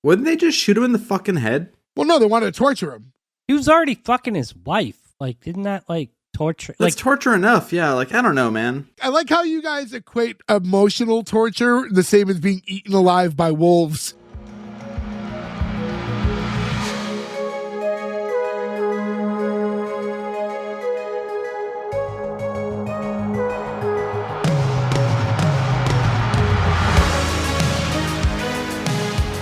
Wouldn't they just shoot him in the fucking head? Well, no, they wanted to torture him. He was already fucking his wife. Like, didn't that, like, torture? That's like, torture enough, yeah. Like, I don't know, man. I like how you guys equate emotional torture the same as being eaten alive by wolves.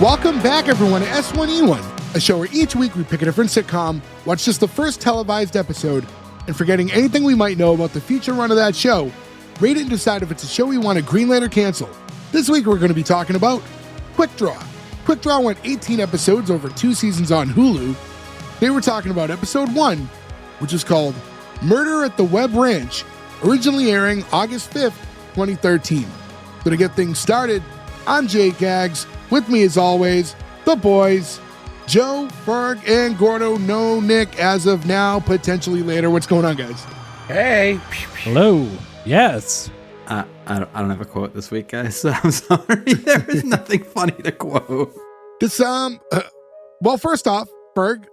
Welcome back, everyone, to S1E1, a show where each week we pick a different sitcom, watch just the first televised episode, and forgetting anything we might know about the future run of that show, rate it and decide if it's a show we want to greenlight or cancel. This week we're going to be talking about Quick Draw. Quick Draw went 18 episodes over 2 seasons on Hulu. Today we're talking about episode 1, which is called Murder at the Webb Ranch, originally airing August 5th, 2013. So to get things started, I'm Jay Gags. With me, as always, the boys, Joe, Ferg, and Gordo. No Nick as of now, potentially later. What's going on, guys? Hey. hello. Yes. I don't have a quote this week, guys. So I'm sorry. There is nothing funny to quote. This, well, first off, Ferg,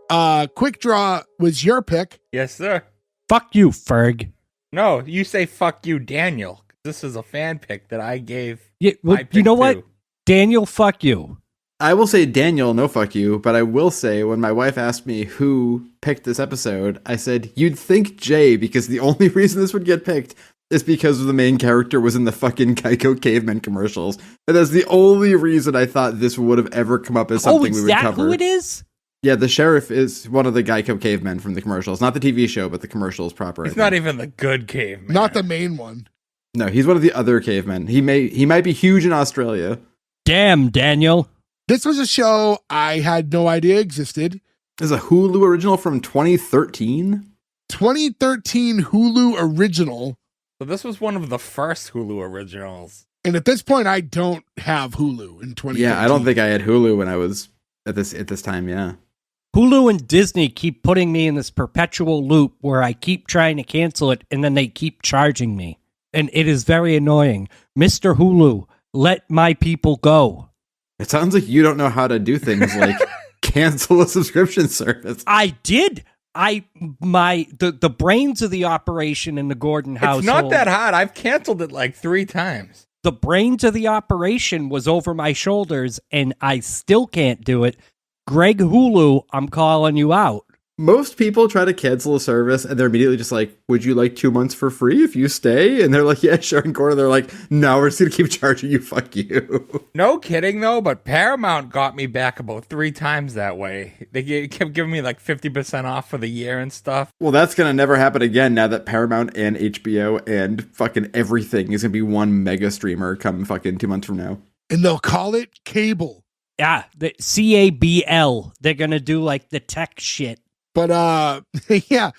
Quick Draw was your pick. Yes, sir. Fuck you, Ferg. No, you say fuck you, Daniel. This is a fan pick that I gave. Yeah, well, my you pick know what? to. Daniel, fuck you. I will say Daniel, no fuck you, but I will say when my wife asked me who picked this episode, I said, you'd think Jay, because the only reason this would get picked is because the main character was in the fucking Geico Caveman commercials. And that's the only reason I thought this would have ever come up as something we would cover. Oh, is that who it is? Yeah, the sheriff is one of the Geico Cavemen from the commercials. Not the TV show, but the commercials proper. He's not even the good caveman. Not the main one. No, he's one of the other cavemen. He might be huge in Australia. Damn, Daniel. This was a show I had no idea existed. This is a Hulu original from 2013. 2013 Hulu original. So this was one of the first Hulu originals. And at this point, I don't have Hulu in 2013. Yeah, I don't think I had Hulu when I was at this time, yeah. Hulu and Disney keep putting me in this perpetual loop where I keep trying to cancel it and then they keep charging me. And it is very annoying. Mr. Hulu, let my people go. It sounds like you don't know how to do things like cancel a subscription service. I did. The brains of the operation in the Gordon household. It's not that hard. I've canceled it like 3 times. The brains of the operation was over my shoulders, and I still can't do it. Greg Hulu, I'm calling you out. Most people try to cancel a service and they're immediately just like, would you like 2 months for free if you stay? And they're like, yeah, sure. And Gordon, they're like, no, we're just going to keep charging you. Fuck you. No kidding, though, but Paramount got me back about 3 times that way. They kept giving me like 50% off for the year and stuff. Well, that's going to never happen again now that Paramount and HBO and fucking everything is going to be one mega streamer come fucking 2 months from now. And they'll call it cable. Yeah, the CABL. They're going to do like the tech shit. But, yeah.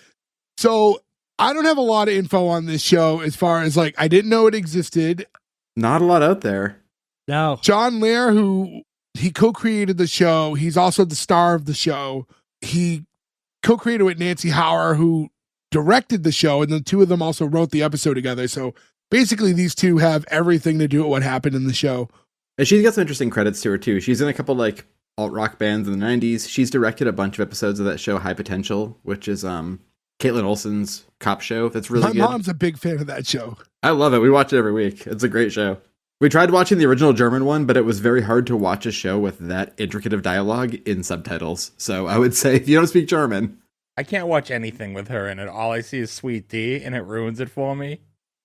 So I don't have a lot of info on this show as far as like, I didn't know it existed. Not a lot out there. No. John Lehr, who he co-created the show. He's also the star of the show. He co-created with Nancy Hauer, who directed the show. And the two of them also wrote the episode together. So basically these two have everything to do with what happened in the show. And she's got some interesting credits to her too. She's in a couple like alt-rock bands in the 90s. She's directed a bunch of episodes of that show High Potential, which is Caitlin Olsen's cop show. That's really good. My mom's a big fan of that show. I love it. We watch it every week. It's a great show. We tried watching the original German one, but it was very hard to watch a show with that intricate of dialogue in subtitles. So I would say if you don't speak German. I can't watch anything with her in it. All I see is Sweet D, and it ruins it for me.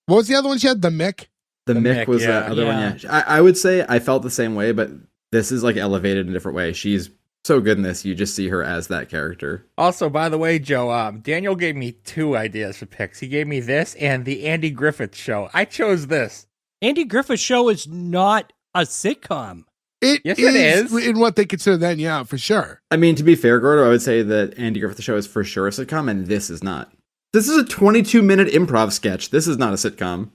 What was the other one she had? The Mick? The Mick was the other one, yeah. I would say I felt the same way, but this is like elevated in a different way. She's so good in this, you just see her as that character. Also, by the way, Joe, Daniel gave me 2 ideas for picks. He gave me this and the Andy Griffith Show. I chose this. Andy Griffith Show is not a sitcom. Yes, it is. In what they consider then, yeah, for sure. I mean, to be fair, Gordo, I would say that Andy Griffith Show is for sure a sitcom, and this is not. This is a 22-minute improv sketch. This is not a sitcom.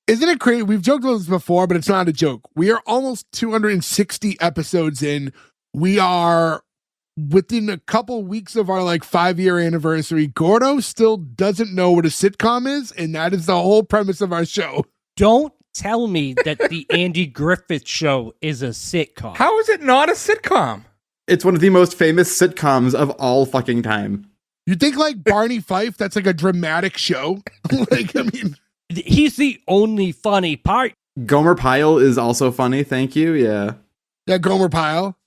Isn't it crazy? We've joked about this before, but it's not a joke. We are almost 260 episodes in. We are within a couple weeks of our like 5-year anniversary. Gordo still doesn't know what a sitcom is, and that is the whole premise of our show. Don't tell me that the Andy Griffith Show is a sitcom. How is it not a sitcom? It's one of the most famous sitcoms of all fucking time. You think like Barney Fife, that's like a dramatic show? Like, I mean, He's the only funny part. Gomer Pyle is also funny, thank you, yeah. yeah, Gomer Pyle.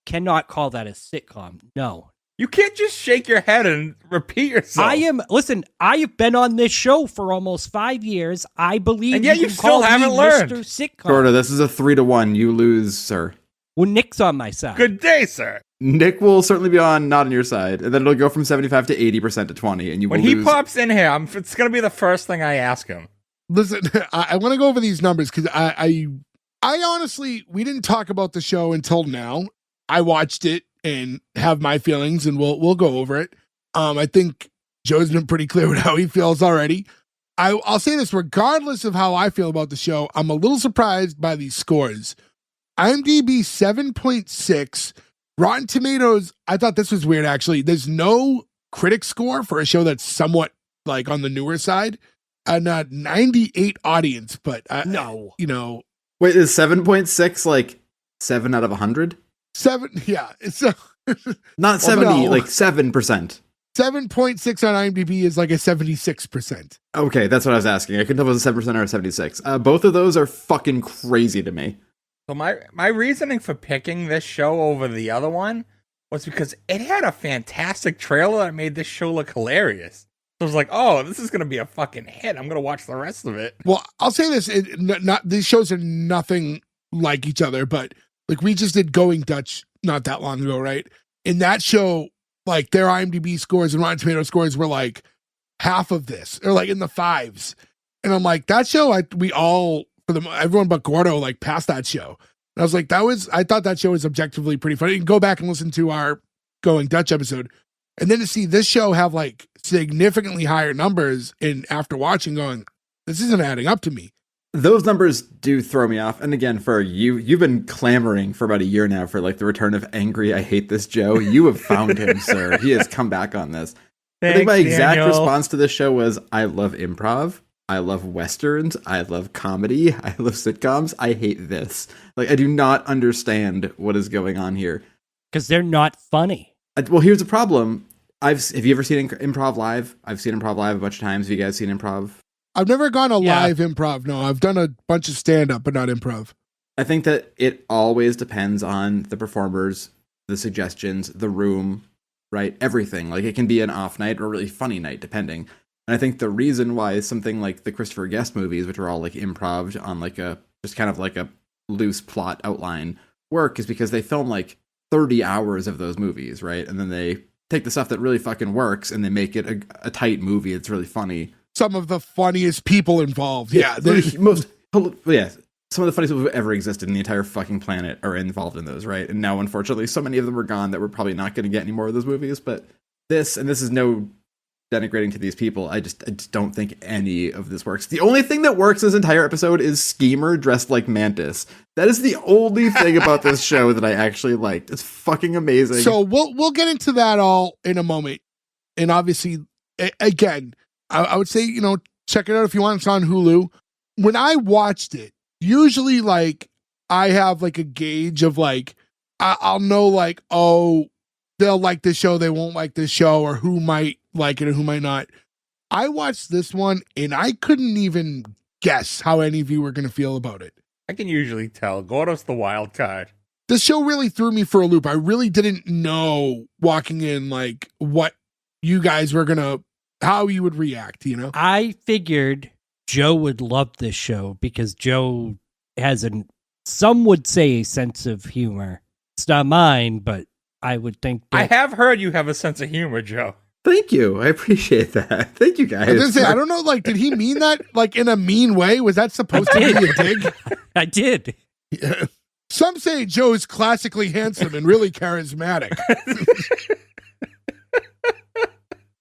Cannot call that a sitcom. No. You can't just shake your head and repeat yourself. Listen, I have been on this show for almost 5 years. I believe And yet you you can still call haven't me learned. Mr. Sitcom. Gordo, this is a 3-1. You lose, sir. Well, Nick's on my side. Good day, sir. Nick will certainly be not on your side, and then it'll go from 75 to 80% to 20, and you will When he lose. pops in here, it's going to be the first thing I ask him. Listen, I want to go over these numbers because I honestly, we didn't talk about the show until now. I watched it and have my feelings, and we'll go over it. I think Joe's been pretty clear with how he feels already. I'll say this, regardless of how I feel about the show, I'm a little surprised by these scores. IMDb 7.6. Rotten Tomatoes, I thought this was weird, actually. There's no critic score for a show that's somewhat like on the newer side. And 98 audience, but No. you know, Wait, is 7.6 like 7 out of 100? 7, yeah, it's Not Well, 70, no. like 7%. 7.6 on IMDb is like a 76%. Okay, that's what I was asking. I couldn't tell if it was a 7% or a 76. Both of those are fucking crazy to me. So my reasoning for picking this show over the other one was because it had a fantastic trailer that made this show look hilarious. So I was like, oh, this is going to be a fucking hit. I'm going to watch the rest of it. Well, I'll say this, these shows are nothing like each other, but like we just did Going Dutch not that long ago, right? In that show, like their IMDb scores and Rotten Tomato scores were like half of this, or like in the 5s. And I'm like, that show, everyone but Gordo like passed that show. And I was like, I thought that show was objectively pretty funny. You can go back and listen to our Going Dutch episode. And then to see this show have like significantly higher numbers, and after watching going, this isn't adding up to me. Those numbers do throw me off. And again, for you've been clamoring for about a year now for like the return of Angry I Hate This Joe. You have found him, sir. He has come back on this. I think my exact response to this show was, I love improv. I love Westerns. I love comedy. I love sitcoms. I hate this. Like, I do not understand what is going on here. Because they're not funny. Well, here's the problem. Have you ever seen improv live? I've seen improv live a bunch of times. Have you guys seen improv? I've never gone a Yeah. live improv. No, I've done a bunch of stand-up, but not improv. I think that it always depends on the performers, the suggestions, the room, right? Everything. Like, it can be an off night or a really funny night, depending. And I think the reason why something like the Christopher Guest movies, which are all like improv on like just kind of like a loose plot outline, work is because they film like 30 hours of those movies, right? And then they take the stuff that really fucking works and they make it a tight movie. It's really funny. Some of the funniest people involved. Yeah. Some of the funniest people who ever existed in the entire fucking planet are involved in those, right? And now, unfortunately, so many of them are gone that we're probably not going to get any more of those movies. But this is no denigrating to these people. I just don't think any of this works. The only thing that works this entire episode is Schemer dressed like Mantis. That is the only thing about this show that I actually liked. It's fucking amazing. So we'll get into that all in a moment. And obviously, again, I would say, check it out if you want. It's on Hulu. When I watched it, usually like I have like a gauge of like, I'll know like, oh, they'll like this show, they won't like this show, or who might like it and who might not. I watched this one and I couldn't even guess how any of you were going to feel about it. I can usually tell. Gordo's the wild card. This show really threw me for a loop. I really didn't know walking in like what you guys were going to, how you would react, I figured Joe would love this show because Joe has some would say a sense of humor. It's not mine, but I would think I that have heard you have a sense of humor, Joe. Thank you. I appreciate that. Thank you, guys. I was gonna say, I don't know, like, did he mean that like in a mean way? Was that supposed to be a dig? I did. Yeah. Some say Joe's classically handsome and really charismatic.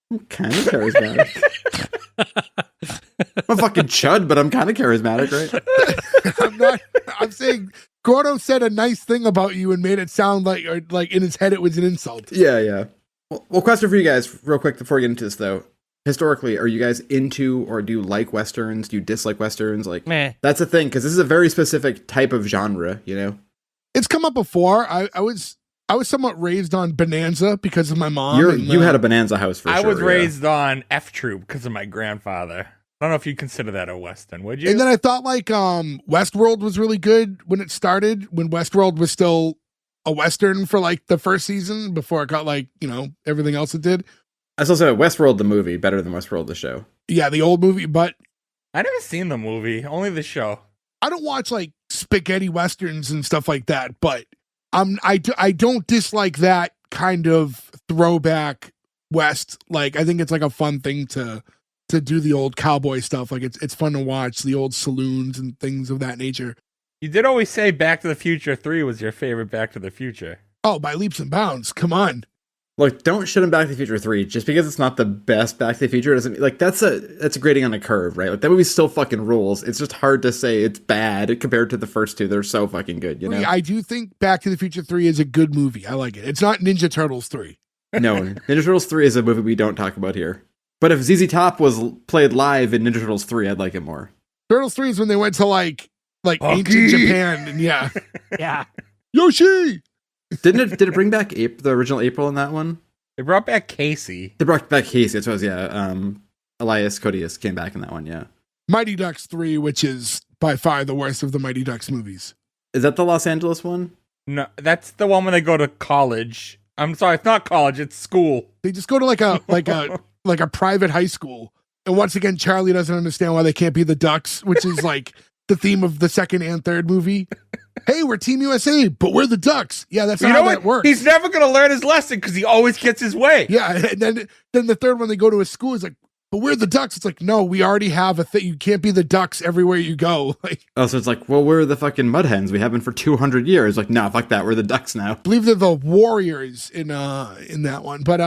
I'm kind of charismatic. I'm a fucking chud, but I'm kind of charismatic, right? I'm saying Gordo said a nice thing about you and made it sound like in his head it was an insult. Yeah. Well, question for you guys, real quick, before we get into this, though. Historically, are you guys into or do you like Westerns? Do you dislike Westerns? Like, Meh. that's the thing, because this is a very specific type of genre, It's come up before. I was I was somewhat raised on Bonanza because of my mom. You had a Bonanza house for sure. I was yeah. raised on F Troop because of my grandfather. I don't know if you'd consider that a Western, would you? And then I thought like Westworld was really good when it started, when Westworld was still a Western for like the first season before it got like, everything else it did. I still say Westworld the movie better than Westworld the show. Yeah, the old movie, but I never seen the movie, only the show. I don't watch like spaghetti westerns and stuff like that, but I don't dislike that kind of throwback West. Like I think it's like a fun thing to do the old cowboy stuff. Like it's fun to watch the old saloons and things of that nature. You did always say Back to the Future 3 was your favorite Back to the Future. Oh, by leaps and bounds. Come on. Look, don't shit on Back to the Future 3 just because it's not the best Back to the Future doesn't like that's a grading on a curve, right? Like that movie still fucking rules. It's just hard to say it's bad compared to the first two. They're so fucking good, you know. I do think Back to the Future 3 is a good movie. I like it. It's not Ninja Turtles 3. No, Ninja Turtles 3 is a movie we don't talk about here. But if ZZ Top was played live in Ninja Turtles 3, I'd like it more. Turtles 3 is when they went to like ancient Japan and yeah. Yoshi! Did it bring back the original April in that one? They brought back Casey. They brought back Casey. That's what it was, yeah. Elias Codius came back in that one, yeah. Mighty Ducks 3, which is by far the worst of the Mighty Ducks movies. Is that the Los Angeles one? No, that's the one when they go to college. I'm sorry, it's not college, it's school. They just go to like a private high school. And once again, Charlie doesn't understand why they can't be the Ducks, which is like the theme of the second and third movie. Hey, we're Team USA, but we're the Ducks. Yeah, that's not how that works. He's never going to learn his lesson because he always gets his way. Yeah, and then the third one, they go to a school, he's like, but we're the Ducks. It's like, no, we already have a thing. You can't be the Ducks everywhere you go. Like, oh, so it's like, well, we're the fucking mud hens. We have been for 200 years. Like, no, fuck that. We're the Ducks now. I believe they're the Warriors in that one. But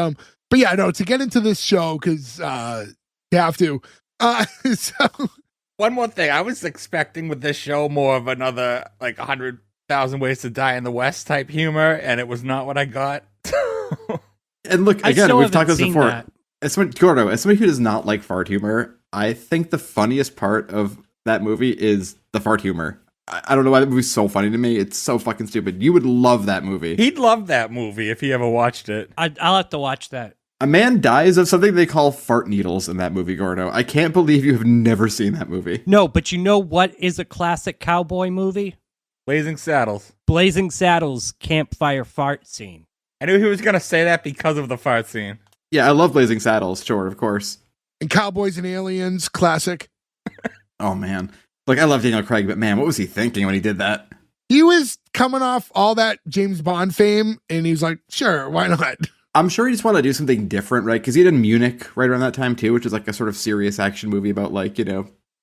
yeah, no, to get into this show, because you have to. So one more thing. I was expecting with this show more of another, like, 100,000 Ways to Die in the West type humor, and it was not what I got. And look, again, we've talked about this before. That. As somebody who does not like fart humor, I think the funniest part of that movie is the fart humor. I don't know why that movie's so funny to me. It's so fucking stupid. You would love that movie. He'd love that movie if he ever watched it. I'll have to watch that. A man dies of something they call fart needles in that movie, Gordo. I can't believe you have never seen that movie. No, but you know what is a classic cowboy movie? Blazing Saddles. Blazing Saddles campfire fart scene. I knew he was going to say that because of the fart scene. Yeah, I love Blazing Saddles, sure, of course. And Cowboys and Aliens, classic. Oh, man. Look, I love Daniel Craig, but man, what was he thinking when he did that? He was coming off all that James Bond fame, and he was like, sure, why not? I'm sure he just wanted to do something different, right? Because he did Munich right around that time, too, which is like a sort of serious action movie about, like,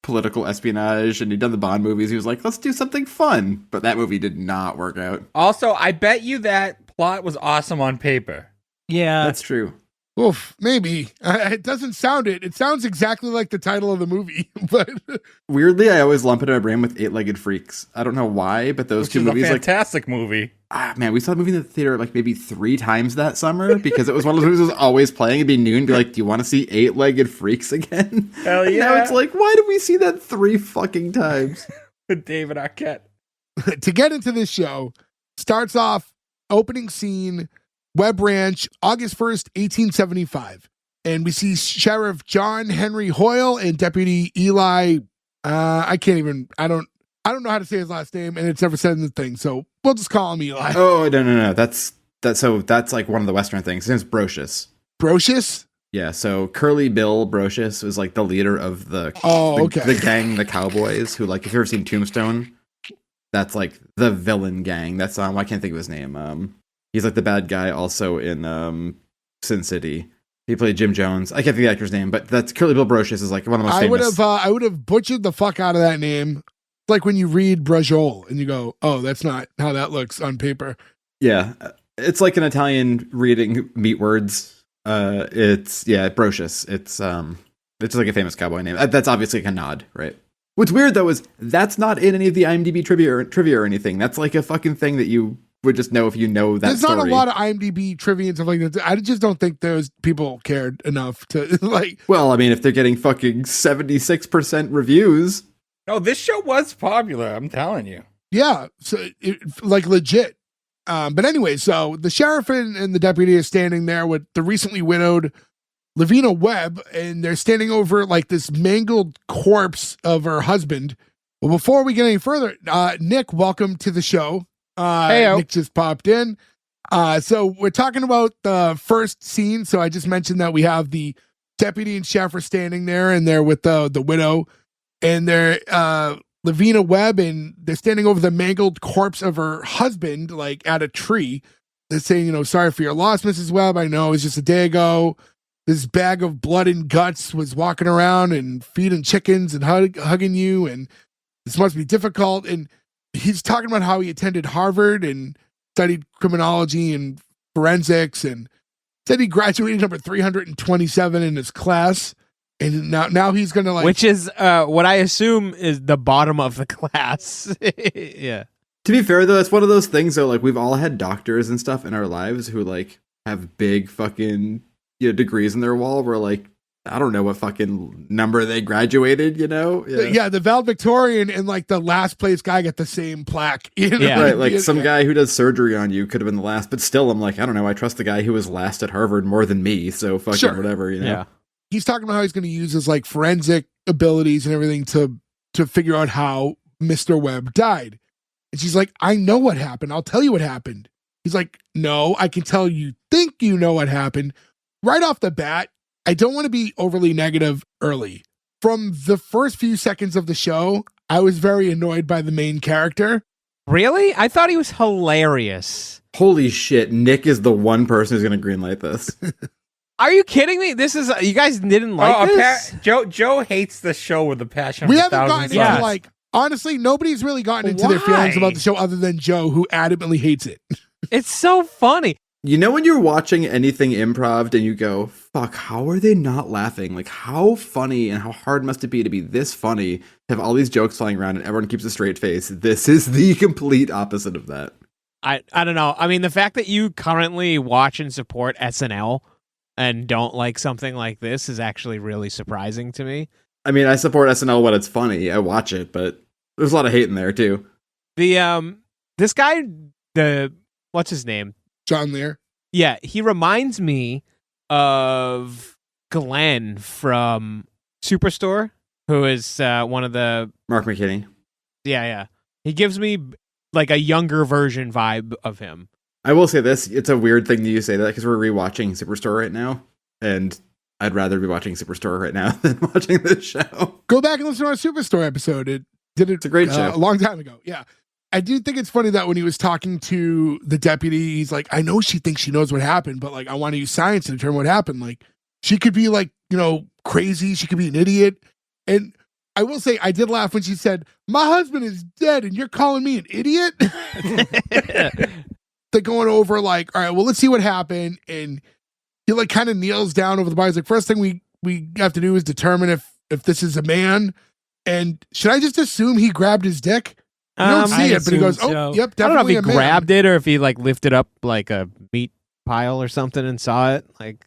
political espionage, and he'd done the Bond movies. He was like, let's do something fun. But that movie did not work out. Also, I bet you that plot was awesome on paper. Yeah. That's true. Oof, maybe. It doesn't sound it. It sounds exactly like the title of the movie. But weirdly, I always lump it in my brain with Eight-Legged Freaks. I don't know why, but those two movies, a fantastic movie. Man, we saw the movie in the theater like maybe 3 times that summer because it was one of those movies that was always playing. It'd be noon, be like, do you want to see Eight-Legged Freaks again? Hell yeah. And now it's like, why did we see that 3 fucking times? With David Arquette. To get into this show, starts off opening scene, Webb Ranch, August 1st, 1875. And we see Sheriff John Henry Hoyle and Deputy Eli. I don't know how to say his last name, and it's never said in the thing, so we'll just call him Eli. Oh, no. That's like one of the Western things. His name's Brocious. Brocious? Yeah, so Curly Bill Brocious was like the leader of the gang, the Cowboys, who, like, if you've ever seen Tombstone, that's like the villain gang. That's I can't think of his name. He's like the bad guy also in Sin City. He played Jim Jones. I can't think of the actor's name, but that's Curly Bill Brocious is like one of the most famous. I would have butchered the fuck out of that name. It's like when you read Brajol and you go, oh, that's not how that looks on paper. Yeah. It's like an Italian reading meat words. It's Brocious. It's just like a famous cowboy name. That's obviously like a nod, right? What's weird though is that's not in any of the IMDb trivia or anything. That's like a fucking thing that you would just know if you know that. There's story. not a lot of IMDb trivia and stuff like that. I just don't think those people cared enough to like. Well, I mean, if they're getting fucking 76% reviews. No, this show was popular. I'm telling you. Yeah, so like legit. But anyway, so the sheriff and the deputy are standing there with the recently widowed Lavina Webb, and they're standing over like this mangled corpse of her husband. Well, before we get any further, Nick, welcome to the show. Heyo. Nick just popped in. So we're talking about the first scene. So I just mentioned that we have the deputy and sheriff are standing there, and they're with the widow, and they're Lavina Webb, and they're standing over the mangled corpse of her husband, like at a tree. They're saying, sorry for your loss, Mrs. Webb. I know it was just a day ago. This bag of blood and guts was walking around and feeding chickens and hugging you, and this must be difficult. And he's talking about how he attended Harvard and studied criminology and forensics, and said he graduated number 327 in his class. And now he's going to which is what I assume is the bottom of the class. Yeah. To be fair, though, it's one of those things, though, like, we've all had doctors and stuff in our lives who, like, have big fucking degrees in their wall where, like, I don't know what fucking number they graduated, Yeah, the valedictorian and, like, the last place guy get the same plaque. Yeah. Right, like, some guy who does surgery on you could have been the last, but still, I'm like, I don't know, I trust the guy who was last at Harvard more than me, so fucking Sure. whatever, Yeah. He's talking about how he's going to use his, like, forensic abilities and everything to figure out how Mr. Webb died. And she's like, I know what happened. I'll tell you what happened. He's like, no, I can tell you think you know what happened. Right off the bat, I don't want to be overly negative early. From the first few seconds of the show, I was very annoyed by the main character. Really? I thought he was hilarious. Holy shit, Nick is the one person who's going to greenlight this. Are you kidding me? This is you guys didn't like this? Joe hates the show with a passion. We of haven't gotten thousands. into, like, honestly, nobody's really gotten into their feelings Why? about the show other than Joe, who adamantly hates it. It's so funny. When you're watching anything improv and you go, fuck, how are they not laughing? Like, how funny and how hard must it be to be this funny, have all these jokes flying around and everyone keeps a straight face? This is the complete opposite of that. I don't know. I mean, the fact that you currently watch and support SNL and don't like something like this is actually really surprising to me. I mean, I support SNL when it's funny. I watch it, but there's a lot of hate in there too. The this guy, what's his name? John Lehr. Yeah, he reminds me of Glenn from Superstore, who is one of the Mark McKinney. Yeah. He gives me like a younger version vibe of him. I will say this, it's a weird thing that you say that because we're rewatching Superstore right now, and I'd rather be watching Superstore right now than watching this show. Go back and listen to our Superstore episode. It's a great show. A long time ago. Yeah. I do think it's funny that when he was talking to the deputy, he's like, I know she thinks she knows what happened, but like, I want to use science to determine what happened. Like, she could be like, crazy. She could be an idiot. And I will say, I did laugh when she said, my husband is dead and you're calling me an idiot. They're going over like, all right, well, let's see what happened. And he like kind of kneels down over the body. He's like, first thing we have to do is determine if this is a man. And should I just assume he grabbed his dick? You don't see it, but he goes, so. yep, I don't know if definitely he a man. grabbed it or if he like lifted up like a meat pile or something and saw it. Like,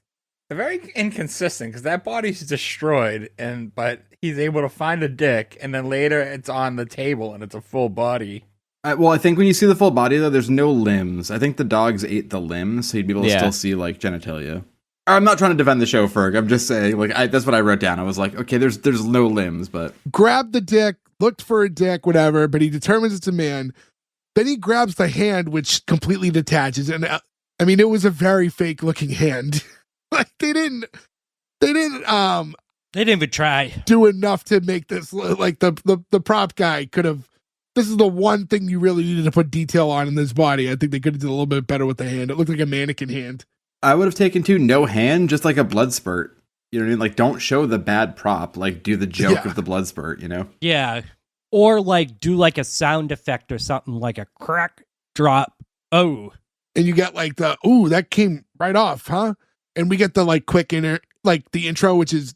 They're very inconsistent because that body's destroyed, but he's able to find a dick, and then later it's on the table and it's a full body. Well, I think when you see the full body, though, there's no limbs. I think the dogs ate the limbs, so you'd be able to still see, like, genitalia. I'm not trying to defend the show, Ferg. I'm just saying, like, that's what I wrote down. I was like, okay, there's no limbs, but... Grabbed the dick, looked for a dick, whatever, but he determines it's a man. Then he grabs the hand, which completely detaches. And, I mean, it was a very fake-looking hand. Like, they didn't even try. do enough to make this, like, the prop guy could have... This is the one thing you really needed to put detail on in this body. I think they could have did a little bit better with the hand. It looked like a mannequin hand. I would have taken, too, no hand, just like a blood spurt. You know what I mean? Like, don't show the bad prop. Like, do the joke of the blood spurt, you know? Yeah. Or, like, do, like, a sound effect or something, like a crack, drop, oh. And you get, like, the, ooh, that came right off, huh? And we get the, like, quick the intro, which is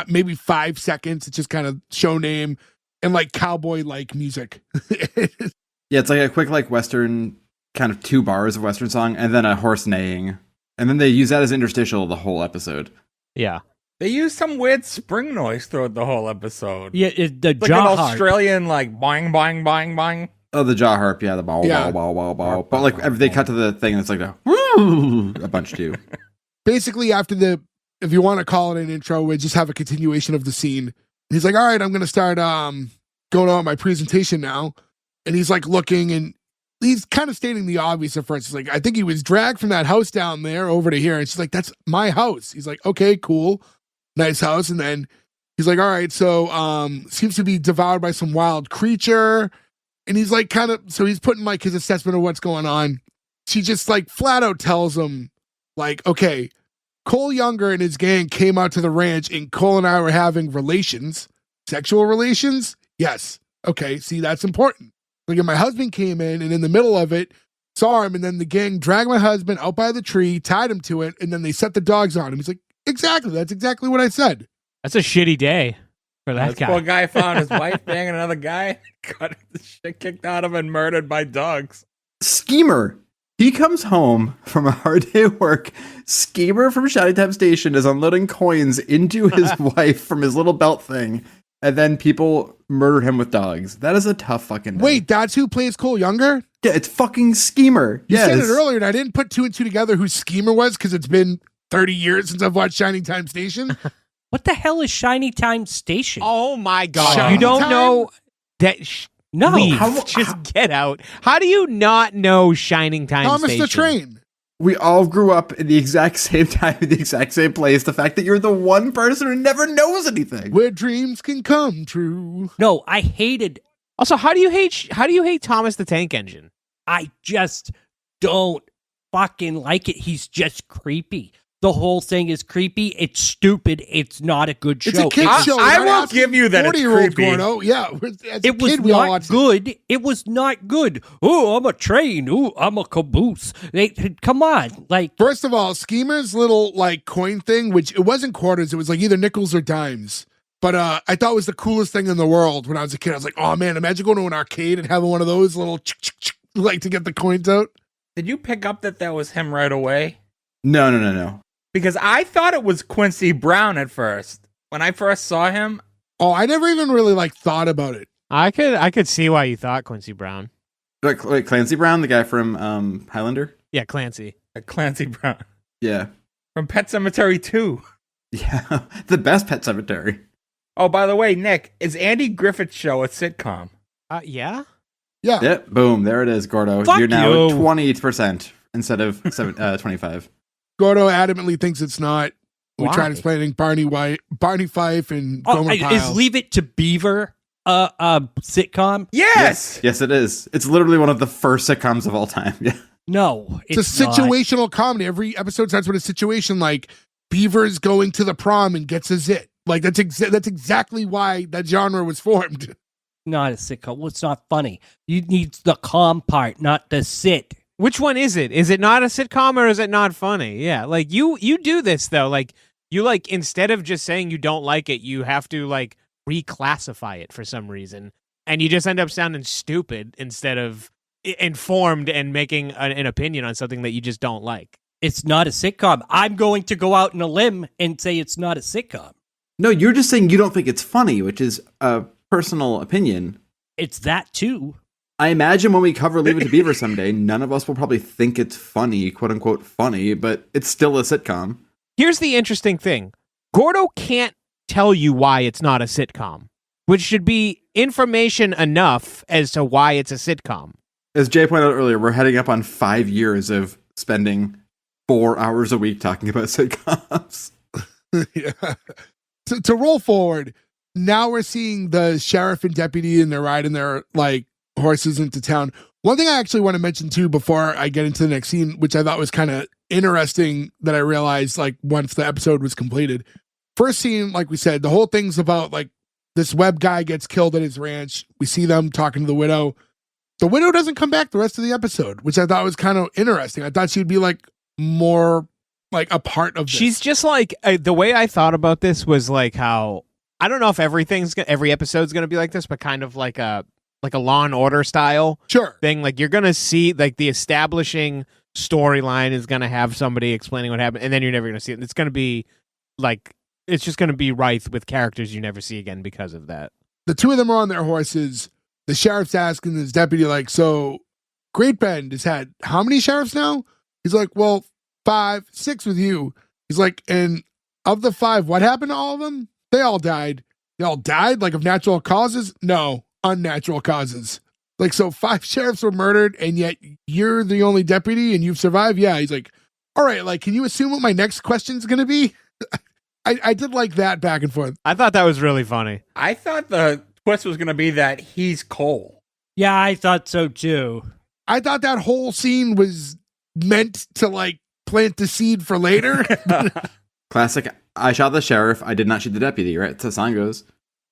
maybe 5 seconds. It's just kind of show name and, like, cowboy-like music. Yeah, it's like a quick, like, Western, kind of 2 bars of Western song, and then a horse neighing. And then they use that as interstitial the whole episode. yeah. They use some weird spring noise throughout the whole episode. Yeah, the Like jaw an harp. Australian, like, boing, boing, boing, boing. Oh, the jaw harp, yeah, the bow, Yeah. bow, bow, bow, bow. But like, they cut to the thing, and it's like a bunch too. Basically, after if you want to call it an intro, we just have a continuation of the scene. He's like, all right, I'm going to start going on my presentation now. And he's like looking, and he's kind of stating the obvious at first. He's like, I think he was dragged from that house down there over to here. And she's like, that's my house. He's like, okay, cool. Nice house. And then he's like, all right, so seems to be devoured by some wild creature. And he's like, so he's putting like his assessment of what's going on. She just like flat out tells him, like, okay, Cole Younger and his gang came out to the ranch and Cole and I were having relations. Sexual relations? Yes. Okay, see, that's important. Like, my husband came in and in the middle of it, saw him, and then the gang dragged my husband out by the tree, tied him to it, and then they set the dogs on him. He's like, exactly, that's exactly what I said. That's a shitty day for that guy. Poor guy found his wife banging another guy, got the shit kicked out of him, and murdered by dogs. Schemer. He comes home from a hard day of work. Schemer from Shouting Station is unloading coins into his wife from his little belt thing. And then people murder him with dogs. That is a tough fucking day. Wait, that's who plays Cole Younger? Yeah, it's fucking Schemer. You Yes. said it earlier, and I didn't put two and two together who Schemer was because it's been 30 years since I've watched Shining Time Station. What the hell is Shiny Time Station? Oh my God. Shiny You don't Time? know that. No. Leave. How- Just get out. How do you not know Shining Time Thomas Station? the Train. We all grew up in the exact same time, in the exact same place. The fact that you're the one person who never knows anything. Where dreams can come true. No, I hated. Also, how do you hate Thomas the Tank Engine? I just don't fucking like it. He's just creepy. The whole thing is creepy. It's stupid. It's not a good show. It's a kid's show. I We're will asking give you that it's 40-year-old creepy. Gordo. Yeah, as a It was kid, we all not watched it. good. It was not good. Oh, I'm a train. Oh, I'm a caboose. Come on. Like, First of all, Schemer's little like coin thing, which it wasn't quarters, it was like either nickels or dimes. But I thought it was the coolest thing in the world when I was a kid. I was like, oh man, imagine going to an arcade and having one of those little like to get the coins out. Did you pick up that was him right away? No. Because I thought it was Quincy Brown at first. When I first saw him, Oh, I never even really like thought about it. I could see why you thought Quincy Brown. Like Clancy Brown, the guy from Highlander? Yeah, Clancy. Clancy Brown Yeah. from Pet Sematary 2. Yeah. The best Pet Cemetery. Oh, by the way, Nick, is Andy Griffith's show a sitcom? Yeah. Yeah. Yep. Boom. There it is, Gordo. Fuck You're now you. 20% instead of 25. Gordo adamantly thinks it's not. We Why? tried explaining Barney Fife and Gomer is Pyle. Leave It to Beaver a sitcom? Yes! Yes, it is. It's literally one of the first sitcoms of all time. Yeah. No, It's a not. situational comedy. Every episode starts with a situation like Beaver's going to the prom and gets a zit. Like that's exactly why that genre was formed. Not a sitcom. Well, it's not funny. You need the calm part, not the sit. Which one is it? Is it not a sitcom or is it not funny? Yeah, like you do this though. Like you like instead of just saying you don't like it, you have to like reclassify it for some reason, and you just end up sounding stupid instead of informed and making an opinion on something that you just don't like. It's not a sitcom. I'm going to go out on a limb and say it's not a sitcom. No, you're just saying you don't think it's funny, which is a personal opinion. It's that too. I imagine when we cover Leave It to Beaver someday, none of us will probably think it's funny, quote unquote funny, but it's still a sitcom. Here's the interesting thing. Gordo can't tell you why it's not a sitcom, which should be information enough as to why it's a sitcom. As Jay pointed out earlier, we're heading up on 5 years of spending 4 hours a week talking about sitcoms. Yeah. To roll forward, now we're seeing the sheriff and deputy and they're riding their like horses into town. One thing I actually want to mention too before I get into the next scene, which I thought was kind of interesting that I realized like once the episode was completed. First scene, like we said, the whole thing's about like this Webb guy gets killed at his ranch. We see them talking to the widow. The widow doesn't come back the rest of the episode, which I thought was kind of interesting. I thought she'd be like more like a part of this. She's just like the way I thought about this was like how I don't know if every episode's gonna be like this, but kind of like a Law and Order style sure. thing. Like you're gonna see like the establishing storyline is gonna have somebody explaining what happened, and then you're never gonna see it. It's gonna be like it's just gonna be rife with characters you never see again because of that. The two of them are on their horses. the sheriff's asking his deputy, like, so Great Bend has had how many sheriffs now? He's like, well, 5, 6 with you. He's like, and of the 5, what happened to all of them? They all died. They all died, like, of natural causes? No, unnatural causes. Like, so 5 sheriffs were murdered, and yet you're the only deputy and you've survived? Yeah. He's like, all right, like, can you assume what my next question's going to be? I did like that back and forth. I thought that was really funny. I thought the twist was going to be that he's Cole. Yeah, I thought so too. I thought that whole scene was meant to, like, plant the seed for later. Classic. I shot the sheriff. I did not shoot the deputy, right? That's how the song goes.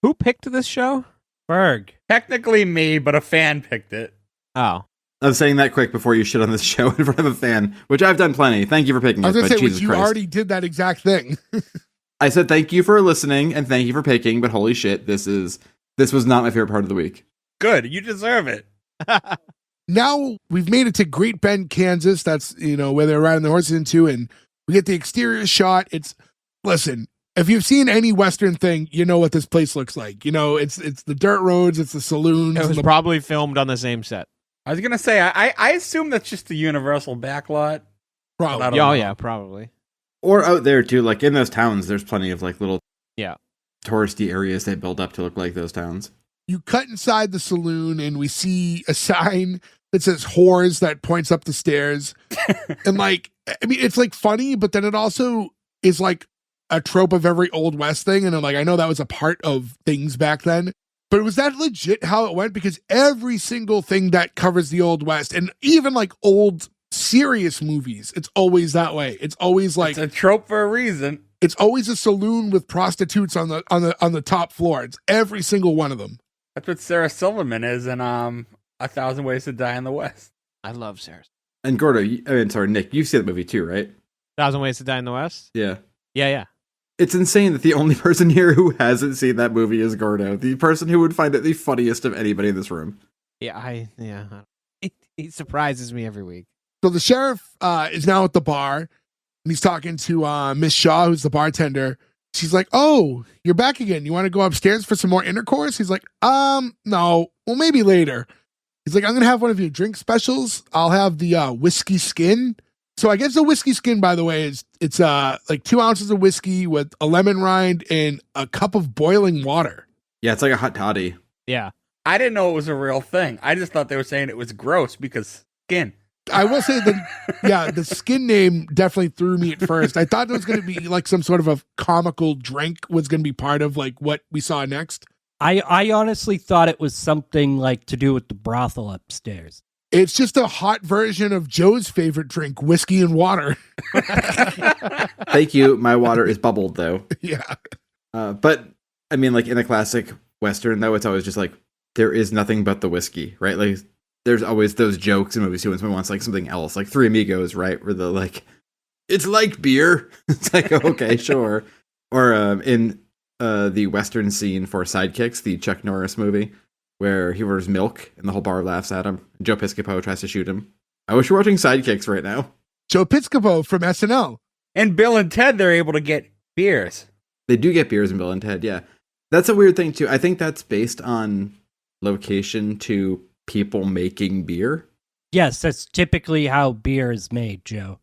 Who picked this show? Berg. Technically me, but a fan picked it. Oh. I'm saying that quick before you shit on this show in front of a fan, which I've done plenty. Thank you for picking I it, was going but to say, Jesus you Christ. already did that exact thing. I said thank you for listening and thank you for picking, but holy shit, this was not my favorite part of the week. Good. You deserve it. Now we've made it to Great Bend, Kansas. That's, where they're riding the horses into, and we get the exterior shot. Listen, if you've seen any Western thing, you know what this place looks like. It's the dirt roads, it's the saloons. It was probably filmed on the same set. I was going to say, I assume that's just the Universal backlot. Probably. I don't know. Yeah, probably. Or out there too, like in those towns, there's plenty of like little touristy areas they build up to look like those towns. You cut inside the saloon and we see a sign that says whores that points up the stairs. And like, I mean, it's like funny, but then it also is like a trope of every Old West thing. And I'm like, I know that was a part of things back then, but was that legit how it went? Because every single thing that covers the Old West, and even like old serious movies, it's always that way. It's always like it's a trope for a reason. It's always a saloon with prostitutes on the top floor. It's every single one of them. That's what Sarah Silverman is in 1,000 Ways to Die in the West. I love Sarah. And Gordo, Nick, you've seen the movie too, right? 1,000 Ways to Die in the West? Yeah. Yeah. It's insane that the only person here who hasn't seen that movie is Gordo, the person who would find it the funniest of anybody in this room. Yeah, he surprises me every week. So the sheriff is now at the bar, and he's talking to Miss Shaw, who's the bartender. She's like, "Oh, you're back again. You want to go upstairs for some more intercourse?" He's like, no. Well, maybe later." He's like, "I'm going to have one of your drink specials. I'll have the whiskey skin." So I guess the whiskey skin, by the way, it's like 2 ounces of whiskey with a lemon rind and a cup of boiling water. Yeah, it's like a hot toddy. Yeah. I didn't know it was a real thing. I just thought they were saying it was gross because skin. I will say the skin name definitely threw me at first. I thought it was going to be like some sort of a comical drink was going to be part of like what we saw next. I honestly thought it was something like to do with the brothel upstairs. It's just a hot version of Joe's favorite drink, whiskey and water. Thank you. My water is bubbled though. Yeah. But I mean, like in a classic Western though, it's always just like there is nothing but the whiskey, right? Like there's always those jokes in movies too when someone wants like something else, like Three Amigos, right? Where they're like, it's like beer. It's like, okay, sure. Or in the Western scene for Sidekicks, the Chuck Norris movie, where he orders milk and the whole bar laughs at him. Joe Piscopo tries to shoot him. I wish we were watching Sidekicks right now. Joe Piscopo from SNL. And Bill and Ted, they're able to get beers. They do get beers in Bill and Ted, yeah. That's a weird thing too. I think that's based on location to people making beer. Yes, that's typically how beer is made, Joe.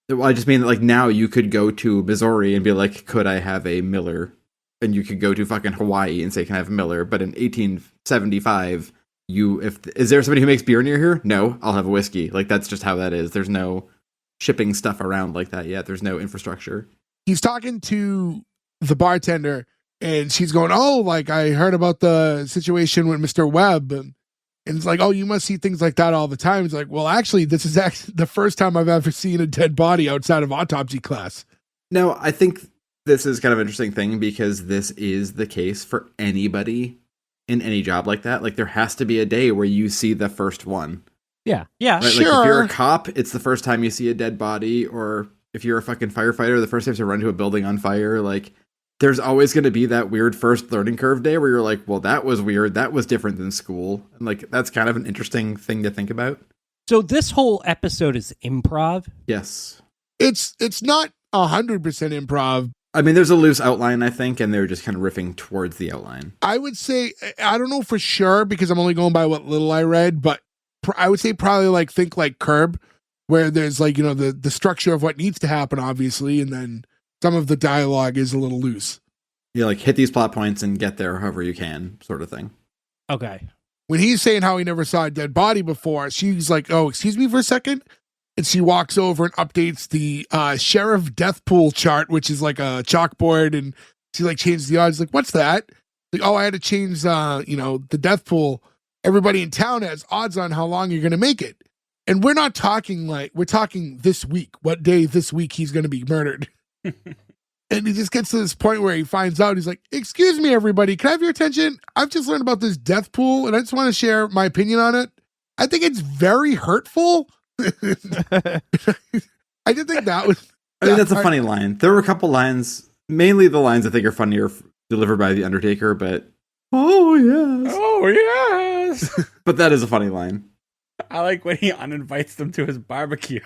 Well, I just mean that like now you could go to Missouri and be like, could I have a Miller? And you could go to fucking Hawaii and say, can I have a Miller? But in 1875, is there somebody who makes beer near here? No, I'll have a whiskey. Like that's just how that is. There's no shipping stuff around like that yet. There's no infrastructure. He's talking to the bartender and she's going, "Oh, like I heard about the situation with Mr. Webb." And it's like, "Oh, you must see things like that all the time." It's like, "Well, actually, this is actually the first time I've ever seen a dead body outside of autopsy class." No, I think this is kind of an interesting thing because this is the case for anybody in any job like that. Like there has to be a day where you see the first one. Yeah. Right? Sure. Like if you're a cop, it's the first time you see a dead body, or if you're a fucking firefighter, the first time to run to a building on fire, like there's always going to be that weird first learning curve day where you're like, well, that was weird. That was different than school. And like, that's kind of an interesting thing to think about. So this whole episode is improv? Yes. It's not 100% improv, I mean, there's a loose outline, I think, and they're just kind of riffing towards the outline. I would say, I don't know for sure because I'm only going by what little I read, but I would say probably like think like Curb, where there's like, the structure of what needs to happen, obviously, and then some of the dialogue is a little loose. You like hit these plot points and get there however you can, sort of thing. Okay. When he's saying how he never saw a dead body before, she's like, oh, excuse me for a second. And she walks over and updates the sheriff death pool chart, which is like a chalkboard. And she like changes the odds. Like, what's that? Like, oh, I had to change, the death pool. Everybody in town has odds on how long you're going to make it. And we're not talking we're talking this week, what day this week he's going to be murdered. And he just gets to this point where he finds out, he's like, excuse me, everybody, can I have your attention? I've just learned about this death pool and I just want to share my opinion on it. I think it's very hurtful. I did think that was... I mean, that's a funny line. There were a couple lines, mainly the lines I think are funnier delivered by The Undertaker, but... Oh, yes. Oh, yes. But that is a funny line. I like when he uninvites them to his barbecue.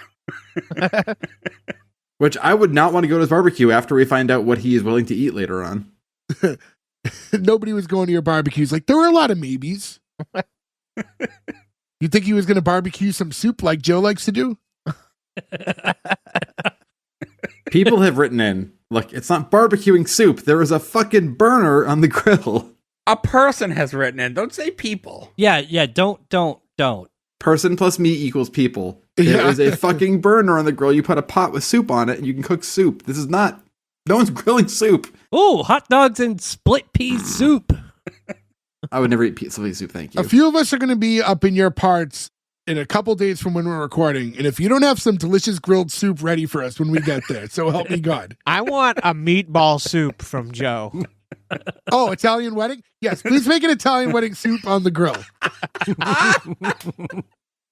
Which I would not want to go to his barbecue after we find out what he is willing to eat later on. Nobody was going to your barbecues. Like, there were a lot of maybes. You think he was going to barbecue some soup like Joe likes to do? People have written in, look, it's not barbecuing soup. There is a fucking burner on the grill. A person has written in. Don't say people. Yeah, don't. Person plus me equals people. There is a fucking burner on the grill. You put a pot with soup on it and you can cook soup. This is not, no one's grilling soup. Oh, hot dogs and split pea soup. I would never eat split pea soup, thank you. A few of us are going to be up in your parts in a couple days from when we're recording. And if you don't have some delicious grilled soup ready for us when we get there, so help me God. I want a meatball soup from Joe. Oh, Italian wedding? Yes, please make an Italian wedding soup on the grill.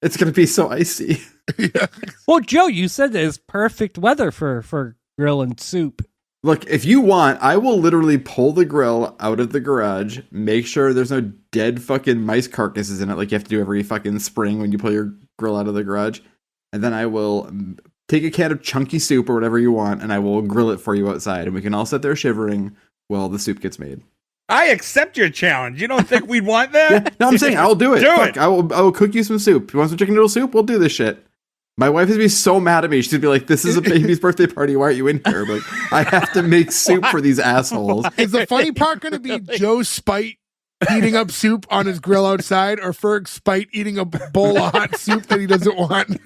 It's going to be so icy. Yeah. Well, Joe, you said there's perfect weather for grilling soup. Look, if you want, I will literally pull the grill out of the garage, make sure there's no dead fucking mice carcasses in it like you have to do every fucking spring when you pull your grill out of the garage. And then I will take a can of chunky soup or whatever you want, and I will grill it for you outside. And we can all sit there shivering while the soup gets made. I accept your challenge. You don't think we'd want that? Yeah, no, I'm saying I'll do it. Do Fuck, it. I will cook you some soup. You want some chicken noodle soup? We'll do this shit. My wife is going to be so mad at me. She's going to be like, this is a baby's birthday party. Why aren't you in here? I'm like, I have to make soup for these assholes. Is the funny part going to be Joe's spite heating up soup on his grill outside, or Ferg's spite eating a bowl of hot soup that he doesn't want?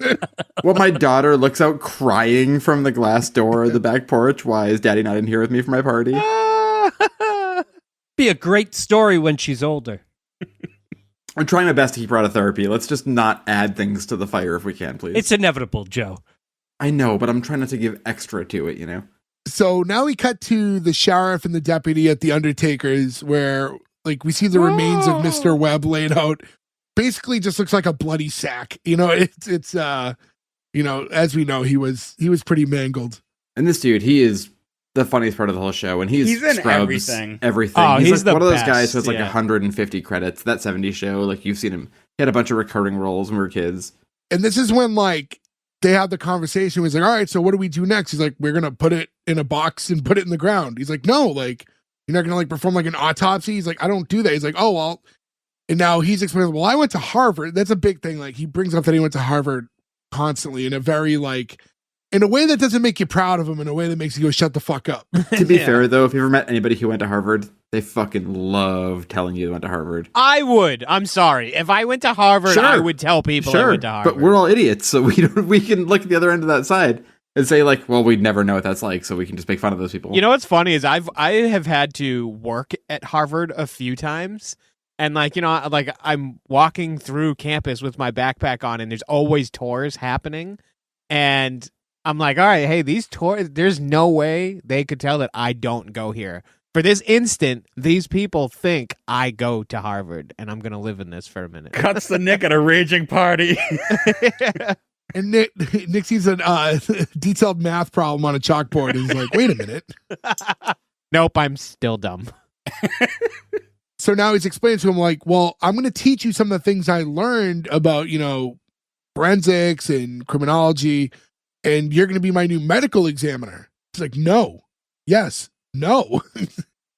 Well, my daughter looks out crying from the glass door of the back porch. Why is daddy not in here with me for my party? Be a great story when she's older. I'm trying my best to keep her out of therapy. Let's just not add things to the fire if we can, please. It's inevitable, Joe. I know, but I'm trying not to give extra to it, you know? So now we cut to the sheriff and the deputy at the Undertaker's, where like we see the remains of Mr. Webb laid out. Basically just looks like a bloody sack. It's as we know, he was pretty mangled. And this dude, he is the funniest part of the whole show, and he's in Scrubs, everything. everything. He's like the one of those best, guys who has like yeah. 150 credits. That 70s show, like you've seen him. He had a bunch of recurring roles when we were kids. And this is when like they have the conversation. He's like, all right, so what do we do next? He's like, we're going to put it in a box and put it in the ground. He's like, no, like you're not going to like perform like an autopsy. He's like, I don't do that. He's like, oh, well. And now he's explaining, well, I went to Harvard. That's a big thing. Like he brings up that he went to Harvard constantly in a very like, in a way that doesn't make you proud of him, in a way that makes you go, shut the fuck up. To be Yeah. fair, though, if you ever met anybody who went to Harvard, they fucking love telling you they went to Harvard. I would. I'm sorry. If I went to Harvard, Sure. I would tell people I went to Harvard. but we're all idiots, so we can look at the other end of that side and say like, well, we'd never know what that's like, so we can just make fun of those people. You know what's funny is I have had to work at Harvard a few times, and like I'm walking through campus with my backpack on, and there's always tours happening, and I'm like, all right, hey, these tours, there's no way they could tell that I don't go here. For this instant, these people think I go to Harvard, and I'm gonna live in this for a minute. Cuts the Nick at a raging party. And Nick sees a detailed math problem on a chalkboard and he's like, wait a minute. Nope, I'm still dumb. So now he's explaining to him like, well, I'm going to teach you some of the things I learned about, forensics and criminology, and you're going to be my new medical examiner. He's like, no, Yes. No.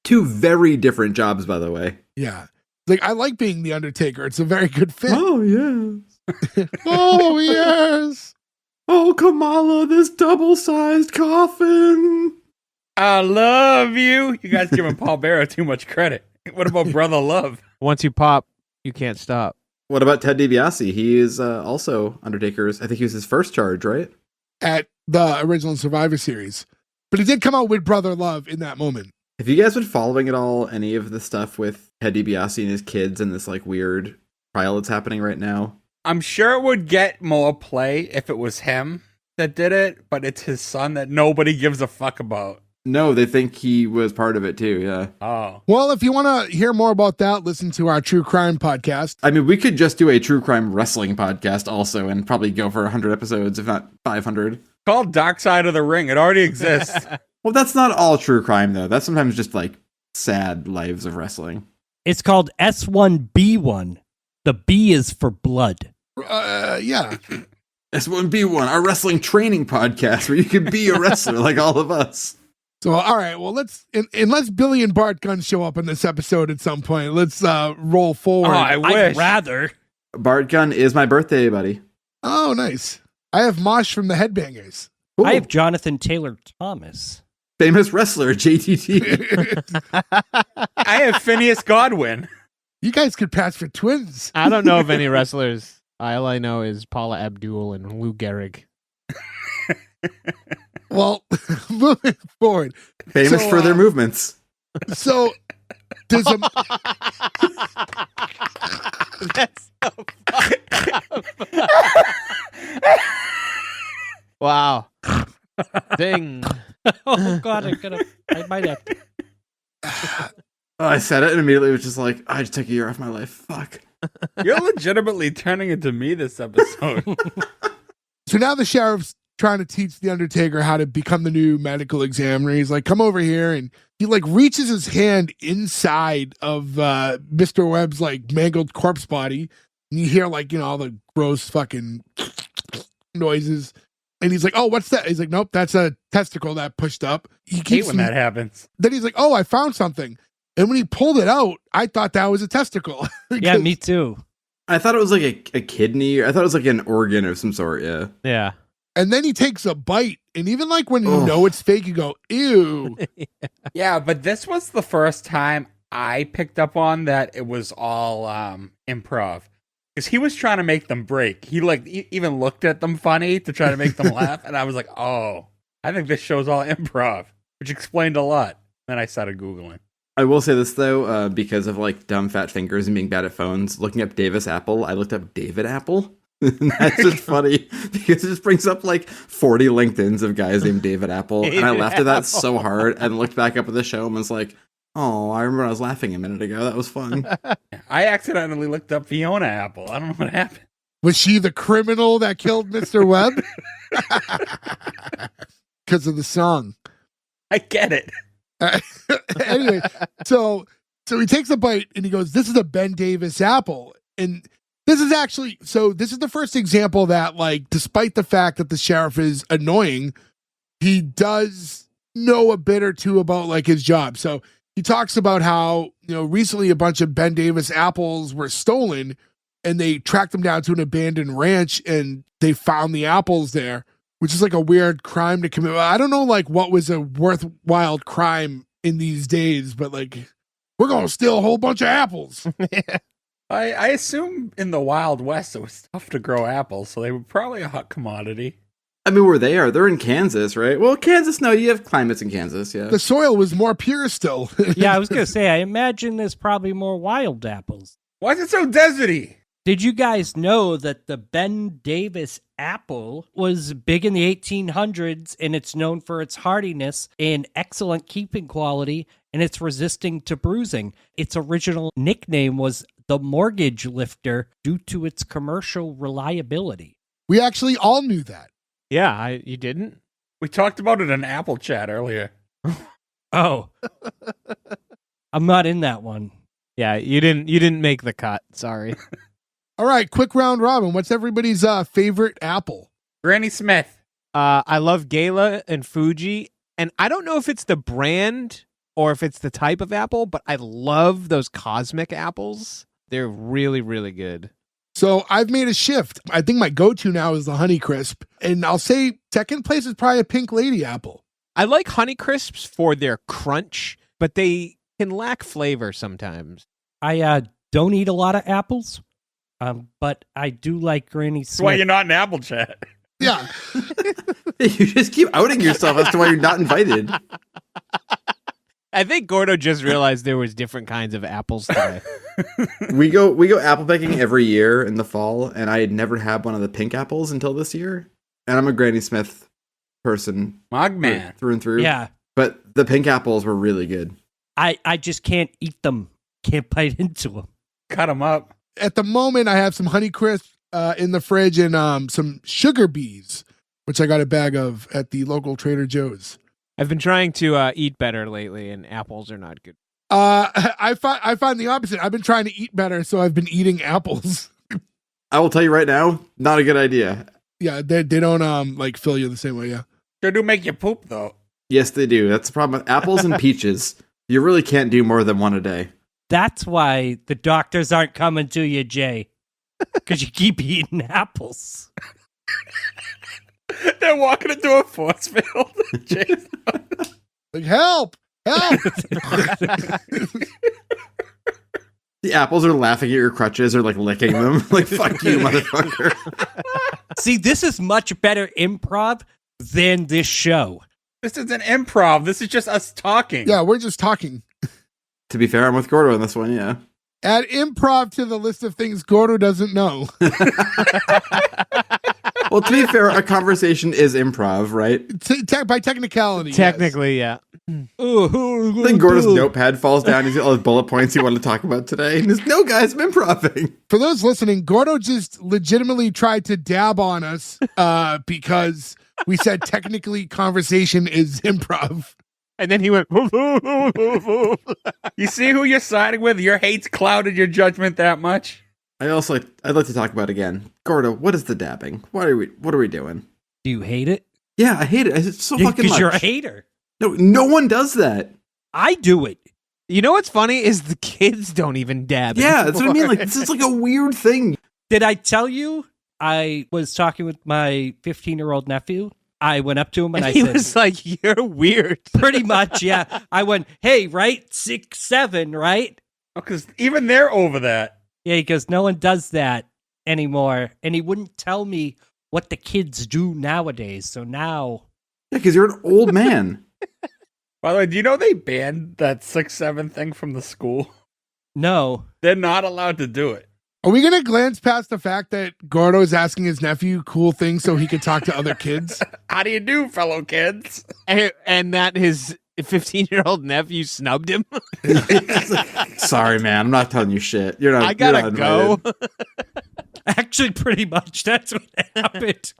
Two very different jobs, by the way. Yeah. Like, I like being the Undertaker. It's a very good fit. Oh, yes. Oh, yes. Oh, Kamala, this double-sized coffin. I love you. You guys giving Paul Bearer too much credit. What about Brother Love? Once you pop, you can't stop. What about Ted DiBiase? He is also Undertaker's. I think he was his first charge, right? At the original Survivor Series. But he did come out with Brother Love in that moment. Have you guys been following at all any of the stuff with Ted DiBiase and his kids and this like weird trial that's happening right now? I'm sure it would get more play if it was him that did it, but it's his son that nobody gives a fuck about. No, they think he was part of it too, yeah. Oh. Well, if you want to hear more about that, listen to our True Crime podcast. I mean, we could just do a true crime wrestling podcast also and probably go for 100 episodes, if not 500. Called Dark Side of the Ring. It already exists. Well, that's not all true crime, though. That's sometimes just like sad lives of wrestling. It's called S1B1. The B is for blood. Yeah. S1B1, our wrestling training podcast where you can be a wrestler like all of us. So, all right. Well, unless Billy and Bart Gunn show up in this episode at some point, let's roll forward. Oh, I wish. I'd rather. Bart Gunn is my birthday, buddy. Oh, nice. I have Mosh from the Headbangers. I have Jonathan Taylor Thomas. Famous wrestler, JTT. I have Phineas Godwin. You guys could pass for twins. I don't know of any wrestlers. All I know is Paula Abdul and Lou Gehrig. Well, moving forward. Famous for their movements. So, there's a... That's so fucked up. Wow. Ding. Oh, God, I might have to. I said it and immediately was just like, I just took a year off my life. Fuck. You're legitimately turning into me this episode. So now the sheriff's trying to teach the Undertaker how to become the new medical examiner. He's like, come over here. And he like reaches his hand inside of Mr. Webb's like mangled corpse body. And you hear like, all the gross fucking noises. And he's like, oh, what's that? He's like, nope, that's a testicle that pushed up. He Hate when that happens. Then he's like, oh, I found something. And when he pulled it out, I thought that was a testicle. Yeah, me too. I thought it was like a kidney. I thought it was like an organ of some sort, yeah. Yeah. And then he takes a bite. And even like when you know it's fake, you go, ew. Yeah, but this was the first time I picked up on that it was all improv. Because he was trying to make them break. He even looked at them funny to try to make them laugh. And I was like, oh, I think this show's all improv, which explained a lot. Then I started Googling. I will say this, though, because of like dumb fat fingers and being bad at phones, looking up Davis Apple, I looked up David Apple. And that's just funny because it just brings up like 40 LinkedIns of guys named David Apple. And I laughed at that so hard and looked back up at the show and was like, oh, I remember I was laughing a minute ago. That was fun. I accidentally looked up Fiona Apple. I don't know what happened. Was she the criminal that killed Mr. Webb? Because of the song. I get it. Anyway, so he takes a bite and he goes, this is a Ben Davis apple. And this is the first example that, like, despite the fact that the sheriff is annoying, he does know a bit or two about like his job. So he talks about how, recently a bunch of Ben Davis apples were stolen and they tracked them down to an abandoned ranch and they found the apples there, which is like a weird crime to commit. I don't know like what was a worthwhile crime in these days, but like, we're going to steal a whole bunch of apples. I assume in the Wild West it was tough to grow apples, so they were probably a hot commodity. I mean, where they are, they're in Kansas, right? Well, Kansas, no, you have climates in Kansas, yeah. The soil was more pure still. Yeah, I was going to say, I imagine there's probably more wild apples. Why is it so deserty? Did you guys know that the Ben Davis apple was big in the 1800s and it's known for its hardiness and excellent keeping quality and it's resisting to bruising? Its original nickname was the mortgage lifter due to its commercial reliability. We actually all knew that. Yeah, you didn't? We talked about it in Apple Chat earlier. Oh. I'm not in that one. Yeah, you didn't make the cut. Sorry. All right, quick round robin. What's everybody's favorite apple? Granny Smith. I love Gala and Fuji And I don't know if it's the brand or if it's the type of apple, but I love those cosmic apples. They're really, really good. So I've made a shift. I think my go-to now is the Honeycrisp. And I'll say second place is probably a Pink Lady apple. I like Honeycrisps for their crunch, but they can lack flavor sometimes. I don't eat a lot of apples, but I do like Granny Smith. That's why you're not in Apple Chat. Yeah. You just keep outing yourself as to why you're not invited. I think Gordo just realized there was different kinds of apples today. We go apple picking every year in the fall, and I had never had one of the pink apples until this year. And I'm a Granny Smith person, Mogman. through and through. Yeah. But the pink apples were really good. I just can't eat them. Can't bite into them. Cut them up. At the moment, I have some Honeycrisp in the fridge and some sugar bees, which I got a bag of at the local Trader Joe's. I've been trying to eat better lately, and apples are not good. I find the opposite. I've been trying to eat better, so I've been eating apples. I will tell you right now, not a good idea. Yeah, they don't like fill you the same way. Yeah. Sure do make you poop, though. Yes, they do. That's the problem with apples and peaches. You really can't do more than one a day. That's why the doctors aren't coming to you, Jay. Because you keep eating apples. They're walking into a force field. Like, help! The apples are laughing at your crutches or like licking them. Like, fuck you, motherfucker. See, this is much better improv than this show. This is an improv. This is just us talking. Yeah, we're just talking. To be fair, I'm with Gordo on this one, yeah. Add improv to the list of things Gordo doesn't know. Well, to be fair, a conversation is improv, right? By technicality. Technically, yeah. Then Gordo's notepad falls down. He's got all his bullet points he wanted to talk about today. And he's, no, guys, I'm improving. For those listening, Gordo just legitimately tried to dab on us because we said technically conversation is improv. And then he went, You see who you're siding with? Your hate's clouded your judgment that much? I'd like to talk about again. Gordo, what is the dabbing? What are we doing? Do you hate it? Yeah, I hate it. It's so fucking much. Because you're a hater. No one does that. I do it. You know what's funny is the kids don't even dab. Yeah, anymore. that's what I mean. Like, this is like a weird thing. Did I tell you I was talking with my 15-year-old nephew? I went up to him and I he said, was like, "You're weird." pretty much, yeah. I went, hey, right? 6, 7, right? Because even they're over that. Yeah, he goes, no one does that anymore. And he wouldn't tell me what the kids do nowadays. So now. Yeah, because you're an old man. By the way, do you know they banned that 6-7 thing from the school? No. They're not allowed to do it. Are we going to glance past the fact that Gordo is asking his nephew cool things so he can talk to other kids? How do you do, fellow kids? And that his 15-year-old nephew snubbed him. Sorry, man. I'm not telling you shit. You're not. I gotta you're not go. invited. Actually, pretty much. That's what happened.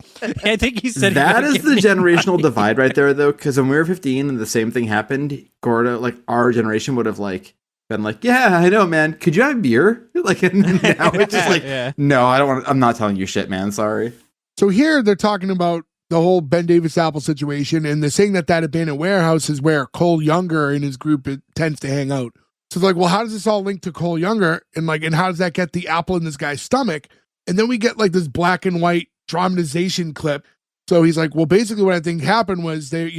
I think he said That is the generational divide right there, though. Because when we were 15 and the same thing happened, Gordo, like our generation, would have like been like, "Yeah, I know, man. Could you have a beer?" Like, and now it's just like, Yeah. "No, I don't want. I'm not telling you shit, man. Sorry." So here they're talking about the whole Ben Davis Apple situation, and they're saying that abandoned warehouse is where Cole Younger and his group tends to hang out. So it's like, well, how does this all link to Cole Younger? And how does that get the apple in this guy's stomach? And then we get like this black and white dramatization clip. So he's like, well, basically what I think happened was they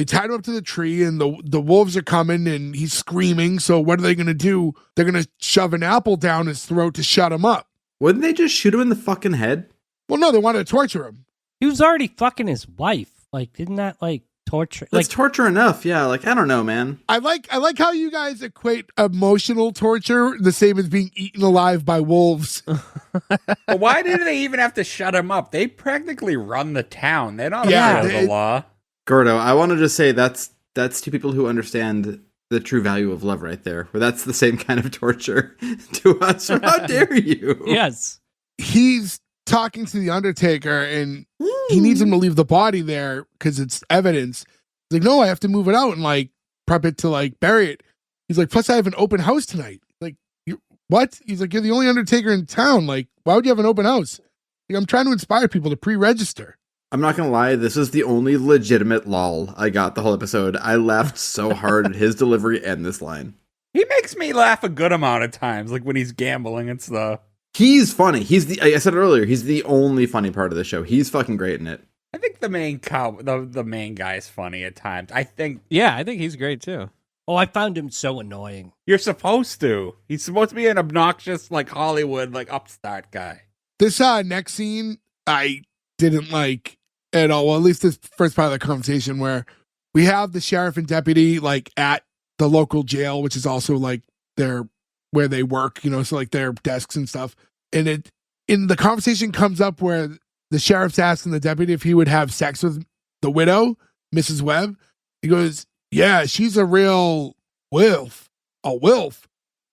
tied him up to the tree and the wolves are coming and he's screaming. So what are they going to do? They're going to shove an apple down his throat to shut him up. Wouldn't they just shoot him in the fucking head? Well, no, they wanted to torture him. He was already fucking his wife. Like, didn't that like torture? That's torture enough. Yeah. Like, I don't know, man. I like how you guys equate emotional torture the same as being eaten alive by wolves. But why did they even have to shut him up? They practically run the town. They're not Yeah, afraid of the law. Gordo, I want to just say that's two people who understand the true value of love right there. Where that's the same kind of torture to us. How dare you? Yes. He's talking to the Undertaker and he needs him to leave the body there because it's evidence. He's like, no, I have to move it out and like prep it to like bury it. He's like, plus I have an open house tonight. Like, what? He's like, you're the only Undertaker in town. Like, why would you have an open house? Like, I'm trying to inspire people to pre-register. I'm not gonna lie, this is the only legitimate lol I got the whole episode. I laughed so hard at his delivery and this line. He makes me laugh a good amount of times, like when he's gambling and stuff. He's funny. I said it earlier, he's the only funny part of the show. He's fucking great in it. I think the main guy is funny at times. I think he's great too. Oh, I found him so annoying. you're supposed to. He's supposed to be an obnoxious, like Hollywood, like upstart guy. This next scene, I didn't like at all. Well, at least this first part of the conversation where we have the sheriff and deputy like at the local jail, which is also like where they work, so like their desks and stuff. And the conversation comes up where the sheriff's asking the deputy if he would have sex with the widow, Mrs. Webb. He goes, yeah, she's a real wilf. A wilf.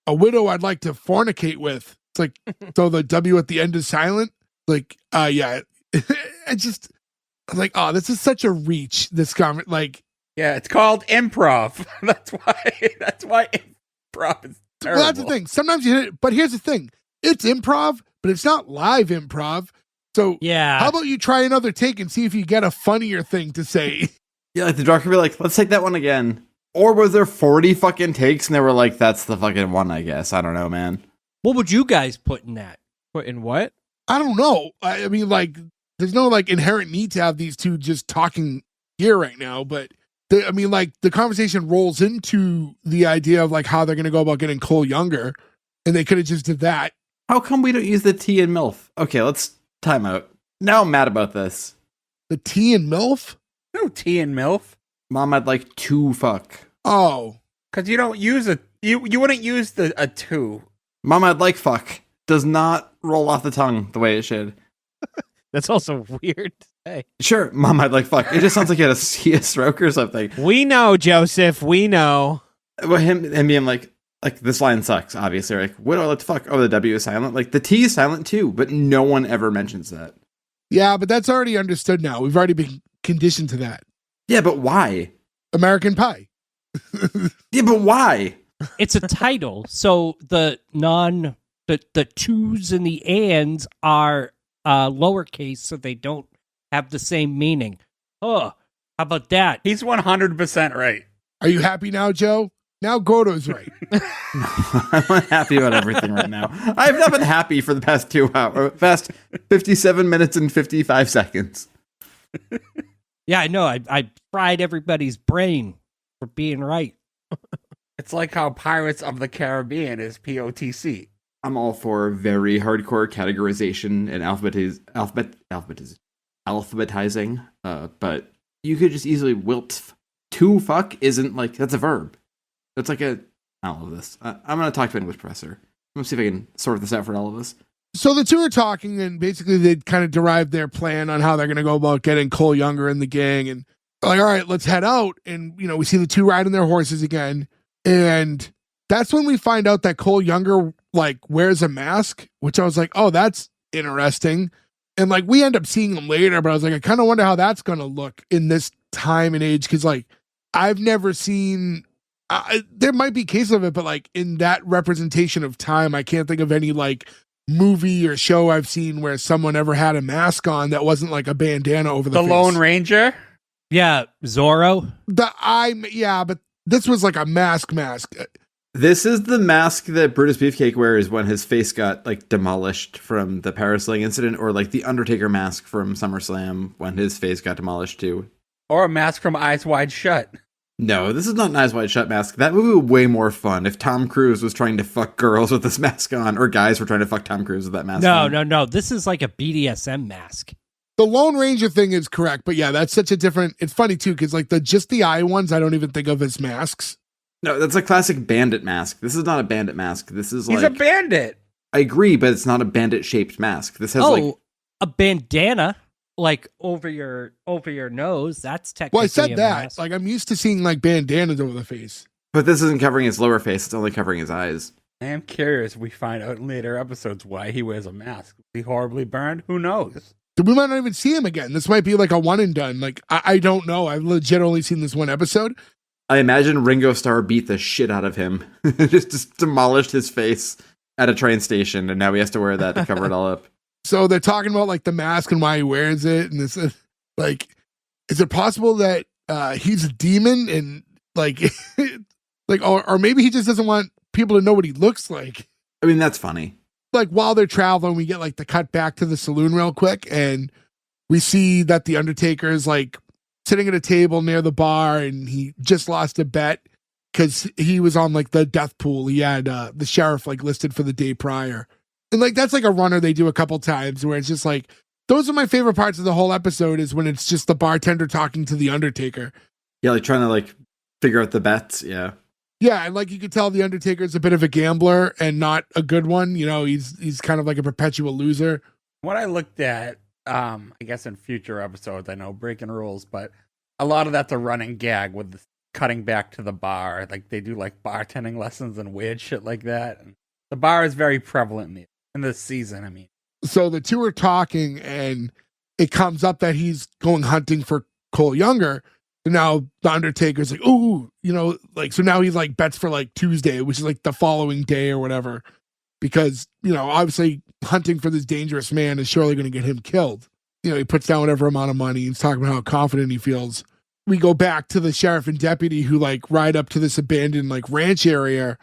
A widow I'd like to fornicate with. It's like, so the W at the end is silent. Like, yeah. I just, I'm like, oh, this is such a reach. This comment, like, Yeah, it's called improv. That's why improv is terrible. well, that's the thing. Sometimes you hit it, but here's the thing. It's improv, but it's not live improv. So Yeah. how about you try another take and see if you get a funnier thing to say? Yeah, like the director could be like, let's take that one again. Or was there 40 fucking takes and they were like, that's the fucking one, I guess. I don't know, man. What would you guys put in that? What in what? I don't know. I mean, like, there's no like inherent need to have these two just talking here right now, but I mean, like, the conversation rolls into the idea of like how they're gonna go about getting Cole younger, and they could have just did that. How come we don't use the T in MILF? Okay, let's time out. Now I'm mad about this. The T and MILF? No tea and MILF. Mom, I'd like to fuck. Oh. Because you don't use you wouldn't use a two. Mom, I'd like fuck. Does not roll off the tongue the way it should. That's also weird to say. Sure, Mom, I'd like fuck. It just sounds like he had a stroke or something. We know, Joseph. We know. Well, him being like this line sucks, obviously. Like, what do I like to fuck? Oh, the W is silent. Like, the T is silent too, but no one ever mentions that. Yeah, but that's already understood now. We've already been conditioned to that. Yeah, but why? American Pie. Yeah, but why? It's a title, so the twos and the ands are lowercase, so they don't have the same meaning. Oh, how about that? He's 100% right. Are you happy now, Joe? Now Gordo's right. I'm unhappy about everything right now. I've not been happy for the past 2 hours, past 57 minutes and 55 seconds. Yeah, I know. I fried everybody's brain for being right. It's like how Pirates of the Caribbean is POTC. I'm all for very hardcore categorization and alphabetizing, but you could just easily wilt. To fuck isn't like, that's a verb. That's like I don't love this. I'm going to talk to an English professor. I'm going to see if I can sort this out for all of us. So the two are talking, and basically they kind of derived their plan on how they're going to go about getting Cole younger in the gang. And like, all right, let's head out. And, we see the two riding their horses again. And that's when we find out that Cole younger, like, wears a mask, which I was like, oh, that's interesting. And, like, we end up seeing him later, but I was like, I kind of wonder how that's going to look in this time and age. Because, like, I've never seen... there might be cases of it, but like in that representation of time, I can't think of any like movie or show I've seen where someone ever had a mask on that wasn't like a bandana over the face. Lone Ranger? Yeah, Zorro. But this was like a mask. This is the mask that Brutus Beefcake wears when his face got like demolished from the parasailing incident, or like the Undertaker mask from SummerSlam when his face got demolished too. Or a mask from Eyes Wide Shut. No, this is not an Eyes Wide Shut mask. That movie would be way more fun if Tom Cruise was trying to fuck girls with this mask on, or guys were trying to fuck Tom Cruise with that mask on. No. This is like a BDSM mask. The Lone Ranger thing is correct, but yeah, that's such a different... It's funny too, because like just the eye ones, I don't even think of as masks. No, that's a classic bandit mask. This is not a bandit mask. This is He's a bandit. I agree, but it's not a bandit-shaped mask. This has a bandana. Like over your nose, that's technically. Well, I said a that. mask. Like I'm used to seeing like bandanas over the face. But this isn't covering his lower face, it's only covering his eyes. I am curious if we find out in later episodes why he wears a mask. Was he horribly burned? Who knows? We might not even see him again. This might be like a one and done. Like, I don't know. I've legit only seen this one episode. I imagine Ringo Starr beat the shit out of him. just demolished his face at a train station, and now he has to wear that to cover it all up. So they're talking about like the mask and why he wears it, and this. Like, is it possible that he's a demon and like, like, or maybe he just doesn't want people to know what he looks like? I mean, that's funny. Like, while they're traveling, we get like the cut back to the saloon real quick, and we see that the Undertaker is like sitting at a table near the bar, and he just lost a bet because he was on like the death pool. He had the sheriff like listed for the day prior. And like, that's like a runner they do a couple times where it's just like, those are my favorite parts of the whole episode, is when it's just the bartender talking to the Undertaker. Yeah, like trying to like figure out the bets. Yeah. Yeah, and like you could tell the Undertaker is a bit of a gambler and not a good one. You know, he's kind of like a perpetual loser. What I looked at, I guess in future episodes, I know breaking rules, but a lot of that's a running gag with the cutting back to the bar. Like they do like bartending lessons and weird shit like that. And the bar is very prevalent in this season. I mean, so the two are talking, and it comes up that he's going hunting for Cole Younger. So now the Undertaker's like, ooh, you know, like, so now he's like bets for like Tuesday, which is like the following day or whatever, because, you know, obviously hunting for this dangerous man is surely going to get him killed. You know, he puts down whatever amount of money. He's talking about how confident he feels. We go back to the sheriff and deputy who like ride up to this abandoned like ranch area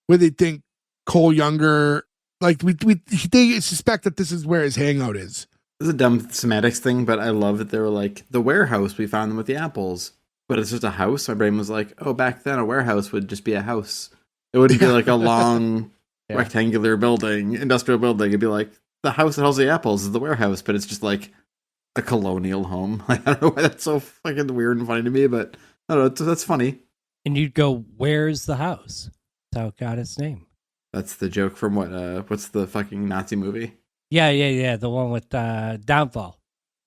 where they think Cole Younger, like they suspect that this is where his hangout is. This is a dumb semantics thing, but I love that they were like, the warehouse, we found them with the apples. But it's just a house. My brain was like, oh, back then a warehouse would just be a house. It wouldn't be like a long rectangular building, industrial building. It'd be like, the house that holds the apples is the warehouse, but it's just like a colonial home. I don't know why that's so fucking weird and funny to me, but I don't know, that's funny. And you'd go, where's the house? That's how it got its name. That's the joke from what's the fucking Nazi movie? Yeah. The one with Downfall.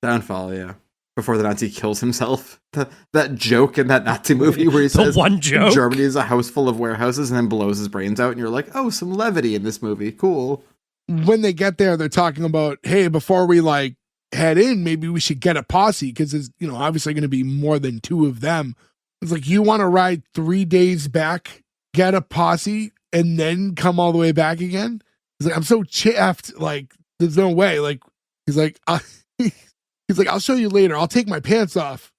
Downfall, yeah. Before the Nazi kills himself. That joke in that Nazi movie where he says the one joke? Germany is a house full of warehouses and then blows his brains out, and you're like, oh, some levity in this movie. Cool. When they get there, they're talking about, hey, before we like head in, maybe we should get a posse, because there's, you know, obviously going to be more than two of them. It's like, you want to ride 3 days back, get a posse, and then come all the way back again? He's like, I'm so chaffed, like, there's no way. Like, he's like, I'll show you later. I'll take my pants off.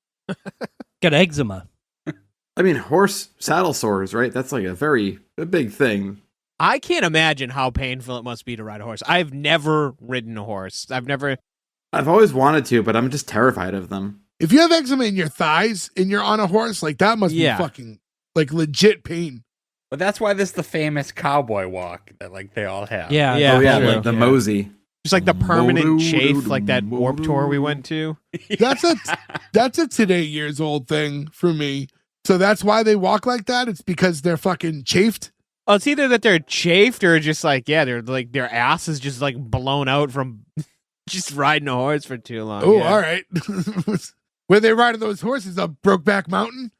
Got eczema. I mean, horse saddle sores, right? That's like a big thing. I can't imagine how painful it must be to ride a horse. I've never ridden a horse. I've always wanted to, but I'm just terrified of them. If you have eczema in your thighs and you're on a horse, like, that must be fucking, like, legit pain. but that's why this is the famous cowboy walk that like they all have. Yeah. Oh, yeah, true. like the mosey. Just like the permanent chafe, like that Warped Tour we went to. That's a today years old thing for me. So that's why they walk like that? It's because they're fucking chafed? Oh, it's either that they're chafed or just like, they're like, their ass is just like blown out from just riding a horse for too long. Oh, all right. Were they riding those horses up Brokeback Mountain?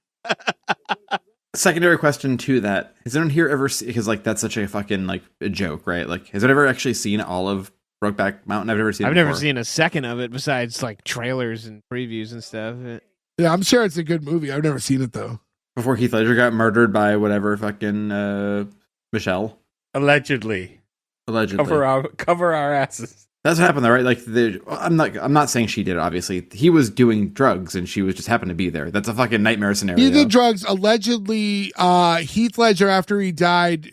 Secondary question to that: has anyone here ever seen? Because like that's such a fucking like a joke, right? Like, has anyone ever actually seen all of Brokeback Mountain? I've never seen. I've never seen a second of it besides like trailers and previews and stuff. Yeah, I'm sure it's a good movie. I've never seen it though. Before Heath Ledger got murdered by whatever fucking Michelle. Allegedly. Cover our asses. That's what happened though, right? Like I'm not saying she did it, obviously. He was doing drugs and she was just happened to be there. That's a fucking nightmare scenario. He did drugs. Allegedly, Heath Ledger, after he died,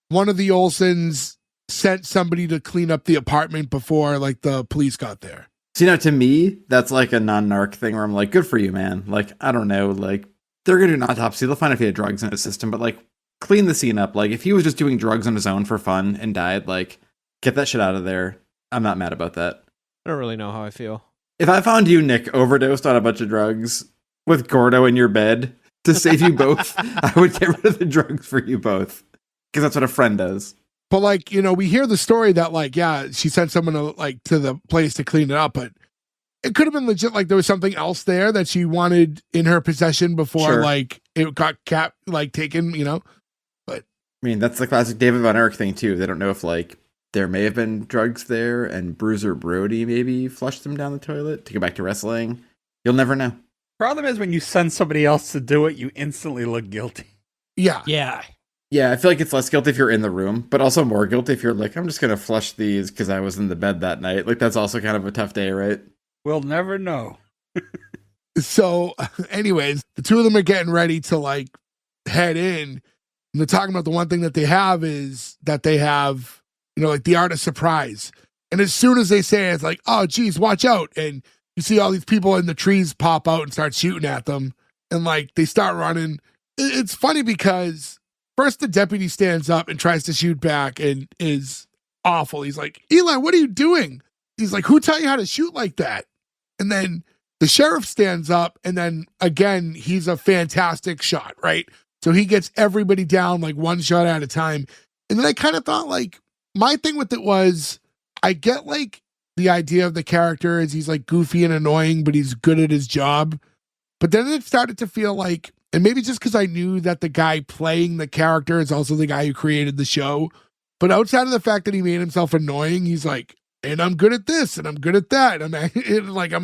one of the Olsons sent somebody to clean up the apartment before like the police got there. See, now to me, that's like a non-narc thing where I'm like, good for you, man. Like, I don't know, like they're gonna do an autopsy. They'll find if he had drugs in his system, but like clean the scene up. Like if he was just doing drugs on his own for fun and died, like get that shit out of there. I'm not mad about that. I don't really know how I feel. If I found you, Nick, overdosed on a bunch of drugs with Gordo in your bed to save you both, I would get rid of the drugs for you both. Because that's what a friend does. But like, you know, we hear the story that like, yeah, she sent someone to the place to clean it up, but it could have been legit. Like there was something else there that she wanted in her possession before like it got taken, you know? But I mean, that's the classic David Von Erich thing too. They don't know if like there may have been drugs there and Bruiser Brody maybe flushed them down the toilet to go back to wrestling. You'll never know. Problem is when you send somebody else to do it, you instantly look guilty. Yeah. Yeah, I feel like it's less guilty if you're in the room, but also more guilty if you're like, I'm just going to flush these because I was in the bed that night. Like, that's also kind of a tough day, right? We'll never know. So, anyways, the two of them are getting ready to like head in. And they're talking about the one thing that they have is that they have, like the art of surprise. And as soon as they say it, it's like, oh, geez, watch out. And you see all these people in the trees pop out and start shooting at them. And like they start running. It's funny because first the deputy stands up and tries to shoot back and is awful. He's like, Eli, what are you doing? He's like, who taught you how to shoot like that? And then the sheriff stands up, and then again, he's a fantastic shot, right? So he gets everybody down like one shot at a time. And then I kind of thought, like, my thing with it was, I get like the idea of the character is he's like goofy and annoying, but he's good at his job. But then it started to feel like, and maybe just because I knew that the guy playing the character is also the guy who created the show. But outside of the fact that he made himself annoying, he's like, and I'm good at this, and I'm good at that. I'm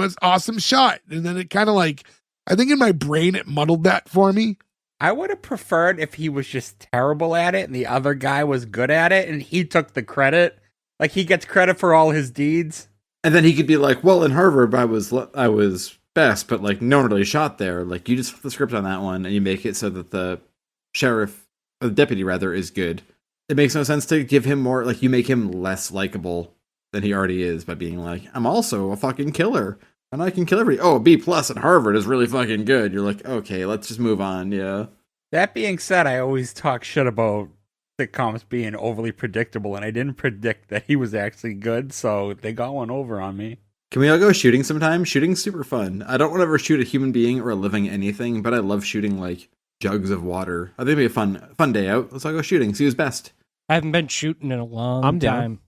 an awesome shot. And then it kind of like, I think in my brain, it muddled that for me. I would have preferred if he was just terrible at it and the other guy was good at it and he took the credit. Like he gets credit for all his deeds. And then he could be like, well, in Harvard, I was best, but like no one really shot there. Like you just flip the script on that one and you make it so that the sheriff, or the deputy rather, is good. It makes no sense to give him more, like you make him less likable than he already is by being like, I'm also a fucking killer and I can kill everybody. Oh, B+ at Harvard is really fucking good. You're like, okay, let's just move on. Yeah. That being said, I always talk shit about sitcoms being overly predictable, and I didn't predict that he was actually good, so they got one over on me. Can we all go shooting sometime? Shooting's super fun. I don't want to ever shoot a human being or a living anything, but I love shooting like jugs of water. I think it'd be a fun day out. Let's all go shooting. See who's best. I haven't been shooting in a long I'm time. down.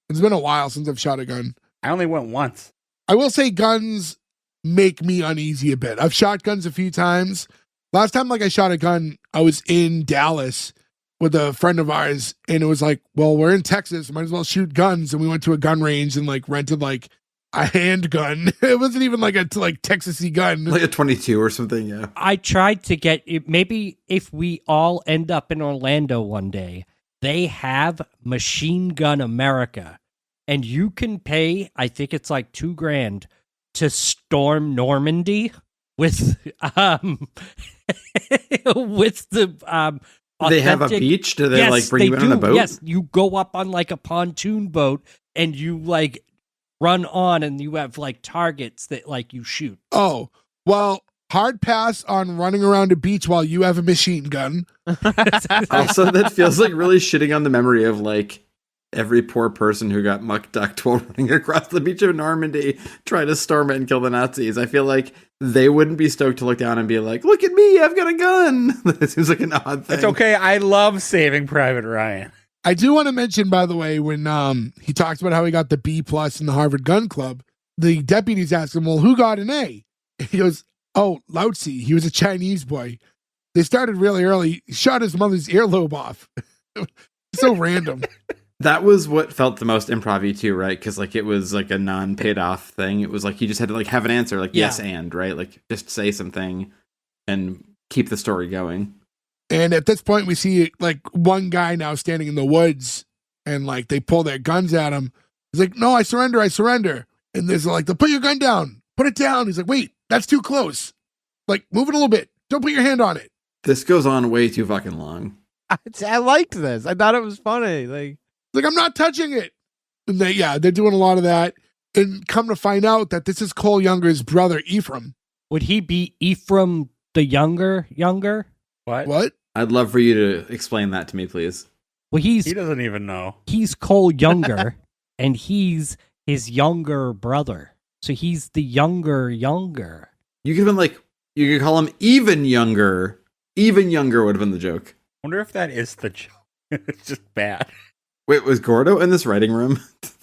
It's been a while since I've shot a gun. I only went once. I will say guns make me uneasy a bit. I've shot guns a few times. Last time like I shot a gun, I was in Dallas with a friend of ours, and it was like, well, we're in Texas, might as well shoot guns. And we went to a gun range and like rented like a handgun. It wasn't even like a Texas-y gun. Like a 22 or something, yeah. I tried to get it. Maybe if we all end up in Orlando one day, they have Machine Gun America, and you can pay, I think it's like $2,000 to storm Normandy with with the they have a beach? Do they like bring you in on a boat? Yes, you go up on like a pontoon boat and you like run on, and you have like targets that like you shoot. Oh, well, hard pass on running around a beach while you have a machine gun. Also, that feels like really shitting on the memory of like every poor person who got muck ducked while running across the beach of Normandy trying to storm it and kill the Nazis. I feel like they wouldn't be stoked to look down and be like, look at me, I've got a gun. That seems like an odd thing. It's okay. I love Saving Private Ryan. I do want to mention, by the way, when he talks about how he got the B+ in the Harvard Gun Club, the deputies ask him, well, who got an A? He goes, oh, Lao Tzu. He was a Chinese boy. They started really early. He shot his mother's earlobe off. So random. That was what felt the most improv-y too, right? Because like it was like a non-paid off thing. It was like you just had to like have an answer, like yes and, right? Like just say something and keep the story going. And at this point, we see like one guy now standing in the woods, and like they pull their guns at him. He's like, "No, I surrender, I surrender." And there's like, "They'll put your gun down, put it down." He's like, "Wait, that's too close. Like, move it a little bit. Don't put your hand on it." This goes on way too fucking long. I liked this. I thought it was funny. Like, I'm not touching it. And they're doing a lot of that. And come to find out that this is Cole Younger's brother, Ephraim. Would he be Ephraim the younger? What? I'd love for you to explain that to me, please. Well, He doesn't even know. he's Cole Younger, and he's his younger brother. So he's the younger. You could have been like, you could call him even younger. Even younger would have been the joke. I wonder if that is the joke. It's just bad. Wait, was Gordo in this writing room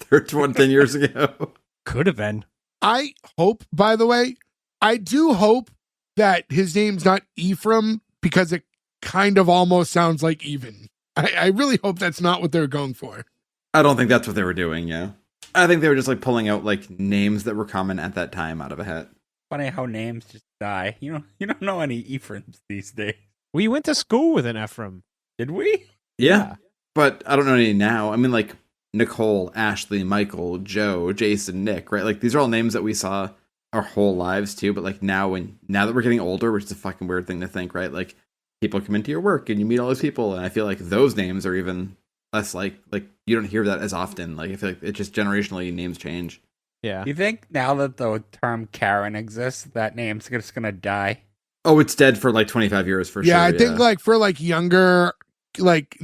10 years ago? Could have been. I hope, by the way, I do hope that his name's not Ephraim, because it kind of almost sounds like even. I really hope that's not what they're going for. I don't think that's what they were doing, yeah. I think they were just like pulling out like names that were common at that time out of a hat. Funny how names just die. You don't know any Ephraims these days. We went to school with an Ephraim. Did we? Yeah. But I don't know any now. I mean, like Nicole, Ashley, Michael, Joe, Jason, Nick, right? Like these are all names that we saw our whole lives too. But like now that we're getting older, which is a fucking weird thing to think, right? Like people come into your work and you meet all those people, and I feel like those names are even less like you don't hear that as often. Like I feel like it just generationally names change. Yeah. You think now that the term Karen exists, that name's just gonna die? Oh, it's dead for like 25 years for sure. Yeah, I think like for like younger, like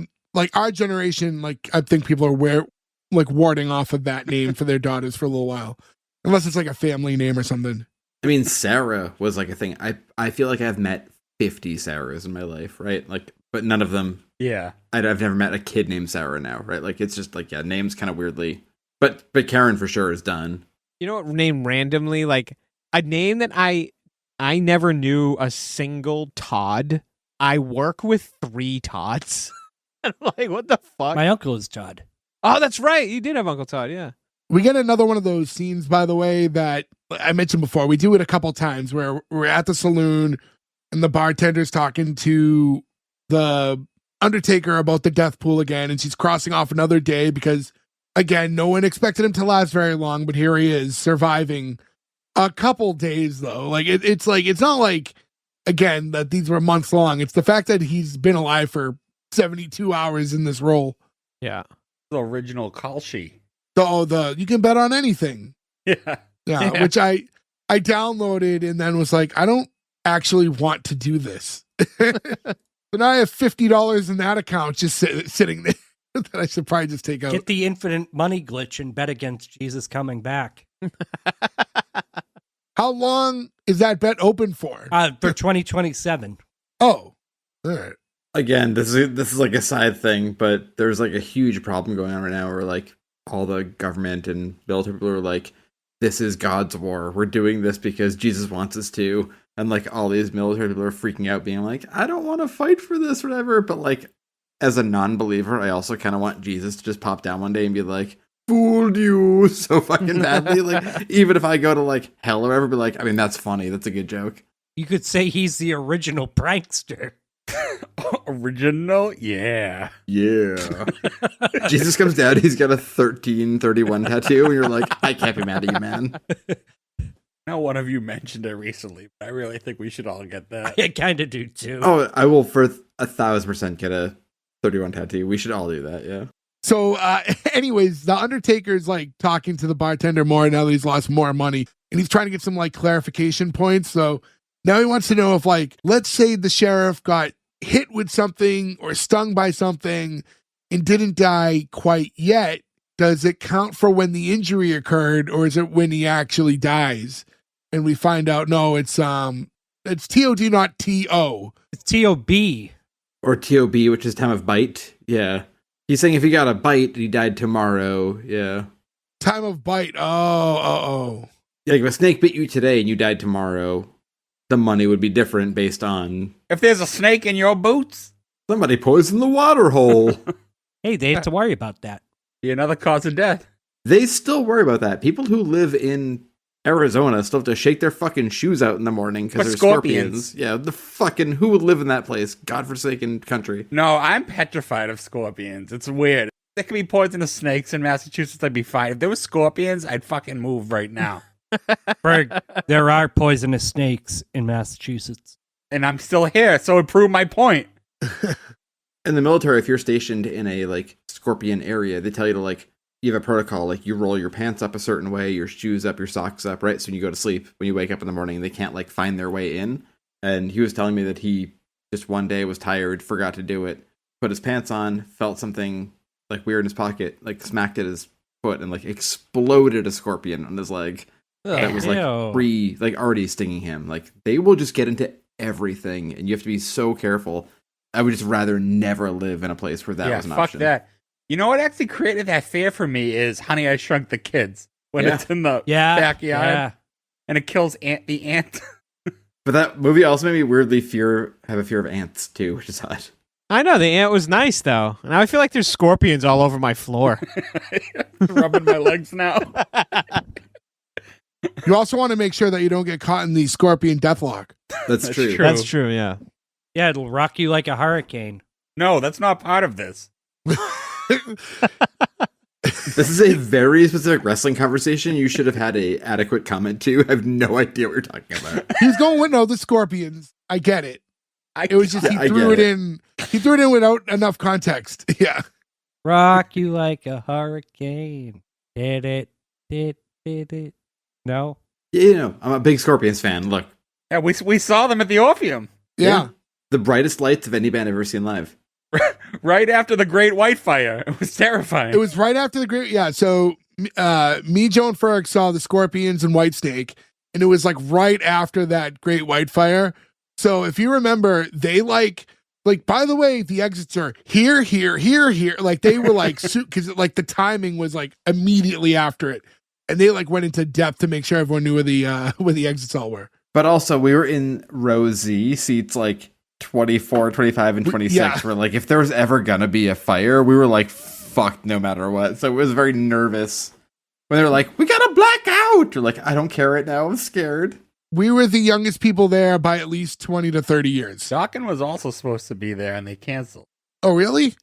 our generation, like I think people are warding off of that name for their daughters for a little while, unless it's like a family name or something. I mean, Sarah was like a thing. I feel like I've met 50 Sarahs in my life, right? Like, but none of them. Yeah, I've never met a kid named Sarah now, right? Like, it's just like, yeah, names kind of weirdly. But Karen for sure is done. You know what name randomly, like a name that I never knew a single Todd. I work with 3 Todds. I'm like, what the fuck? My uncle is Todd. Oh, that's right. You did have Uncle Todd, yeah. We get another one of those scenes, by the way, that I mentioned before. We do it a couple times where we're at the saloon and the bartender's talking to the Undertaker about the death pool again, and she's crossing off another day because, again, no one expected him to last very long, but here he is surviving a couple days, though. Like it's like it's not like, again, that these were months long. It's the fact that he's been alive for 72 hours in this role. Yeah. the original Kalshi. The you can bet on anything. Yeah. Yeah, which I downloaded and then was like, I don't actually want to do this. But now I have $50 in that account just sitting there that I should probably just take out. Get the infinite money glitch and bet against Jesus coming back. How long is that bet open for? For 2027. Oh, all right. Again, this is like a side thing, but there's like a huge problem going on right now where like all the government and military people are like, this is God's war. We're doing this because Jesus wants us to. And like all these military people are freaking out, being like, I don't want to fight for this or whatever. But like, as a non-believer, I also kind of want Jesus to just pop down one day and be like, fooled you so fucking badly. Like, even if I go to like hell or whatever, be like, I mean, that's funny. That's a good joke. You could say he's the original prankster. Original? Yeah. Yeah. Jesus comes down, he's got a 1331 tattoo, and you're like, I can't be mad at you, man. Now one of you mentioned it recently, but I really think we should all get that. I kind of do too. Oh, I will for 1,000% get a 31 tattoo. We should all do that, yeah. So, anyways, the Undertaker's like talking to the bartender more now that he's lost more money, and he's trying to get some like clarification points. So now he wants to know if, like, let's say the sheriff got hit with something or stung by something and didn't die quite yet. Does it count for when the injury occurred, or is it when he actually dies? And we find out, no, it's TOD, not TO. It's TOB. Or TOB, which is time of bite. Yeah. He's saying if he got a bite and he died tomorrow, yeah. Time of bite. Oh. Yeah, like if a snake bit you today and you died tomorrow, the money would be different based on... If there's a snake in your boots, somebody poisoned the water hole. Hey, they have to worry about that. be another cause of death. They still worry about that. People who live in Arizona still have to shake their fucking shoes out in the morning because there's scorpions. Yeah, who would live in that place? Godforsaken country. No, I'm petrified of scorpions. It's weird. There could be poisonous snakes in Massachusetts, I'd be fine. If there was scorpions, I'd fucking move right now. Berg, there are poisonous snakes in Massachusetts. And I'm still here, so it proved my point. In the military, if you're stationed in a like scorpion area, they tell you to like, you have a protocol, like you roll your pants up a certain way, your shoes up, your socks up, right? So when you go to sleep, when you wake up in the morning, they can't like find their way in. And he was telling me that he just one day was tired, forgot to do it, put his pants on, felt something like weird in his pocket, like smacked at his foot and like exploded a scorpion on his leg. That was like already stinging him. Like they will just get into everything and you have to be so careful. I would just rather never live in a place where that was an option. Fuck that. You know what actually created that fear for me is Honey, I Shrunk the Kids. When it's in the backyard and it kills the ant. But that movie also made me weirdly have a fear of ants too, which is odd. I know, the ant was nice though. Now I feel like there's scorpions all over my floor. Rubbing my legs now. You also want to make sure that you don't get caught in the scorpion deathlock. That's true. That's true, yeah. Yeah, it'll rock you like a hurricane. No, that's not part of this. This is a very specific wrestling conversation. You should have had a adequate comment to. I have no idea what you're talking about. He's going with the Scorpions. I get it. It was just he threw it in. He threw it in without enough context. Yeah. Rock you like a hurricane. Did it. No? Yeah, I'm a big Scorpions fan. Look. Yeah, we saw them at the Orpheum. Yeah. The brightest lights of any band I've ever seen live. Right after the Great White Fire. It was terrifying. It was right after the Great. Yeah. So me, Joe, and Ferg saw the Scorpions and Whitesnake, and it was like right after that Great White Fire. So if you remember, they like, by the way, the exits are here. Like they were like, because like the timing was like immediately after it. And they like went into depth to make sure everyone knew where the exits all were. But also we were in row Z, seats like 24, 25, and 26. Yeah. Where like, if there was ever gonna be a fire, we were like, fucked no matter what. So it was very nervous when they were like, we gotta black out. You're like, I don't care right now. I'm scared. We were the youngest people there by at least 20 to 30 years. Dawkins was also supposed to be there, and they canceled. Oh, really?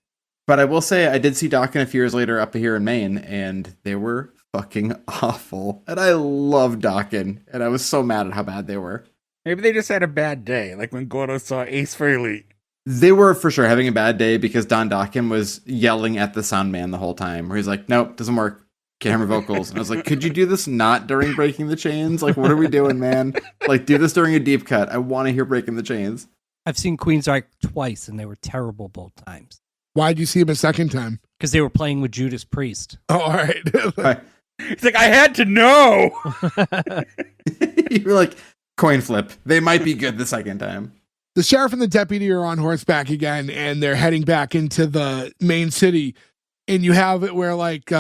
But I will say, I did see Dawkins a few years later up here in Maine, and they were fucking awful. And I love Dawkins, and I was so mad at how bad they were. Maybe they just had a bad day, like when Gordo saw Ace Frehley. They were for sure having a bad day because Don Dawkins was yelling at the sound man the whole time, where he's like, nope, doesn't work. Can't hear my vocals. And I was like, could you do this not during Breaking the Chains? Like, what are we doing, man? Like, do this during a deep cut. I want to hear Breaking the Chains. I've seen Queensryche twice, and they were terrible both times. Why'd you see him a second time? Because they were playing with Judas Priest. Oh, all right. He's like, I had to know. You're like, coin flip. They might be good the second time. The sheriff and the deputy are on horseback again, and they're heading back into the main city. And you have it where, like,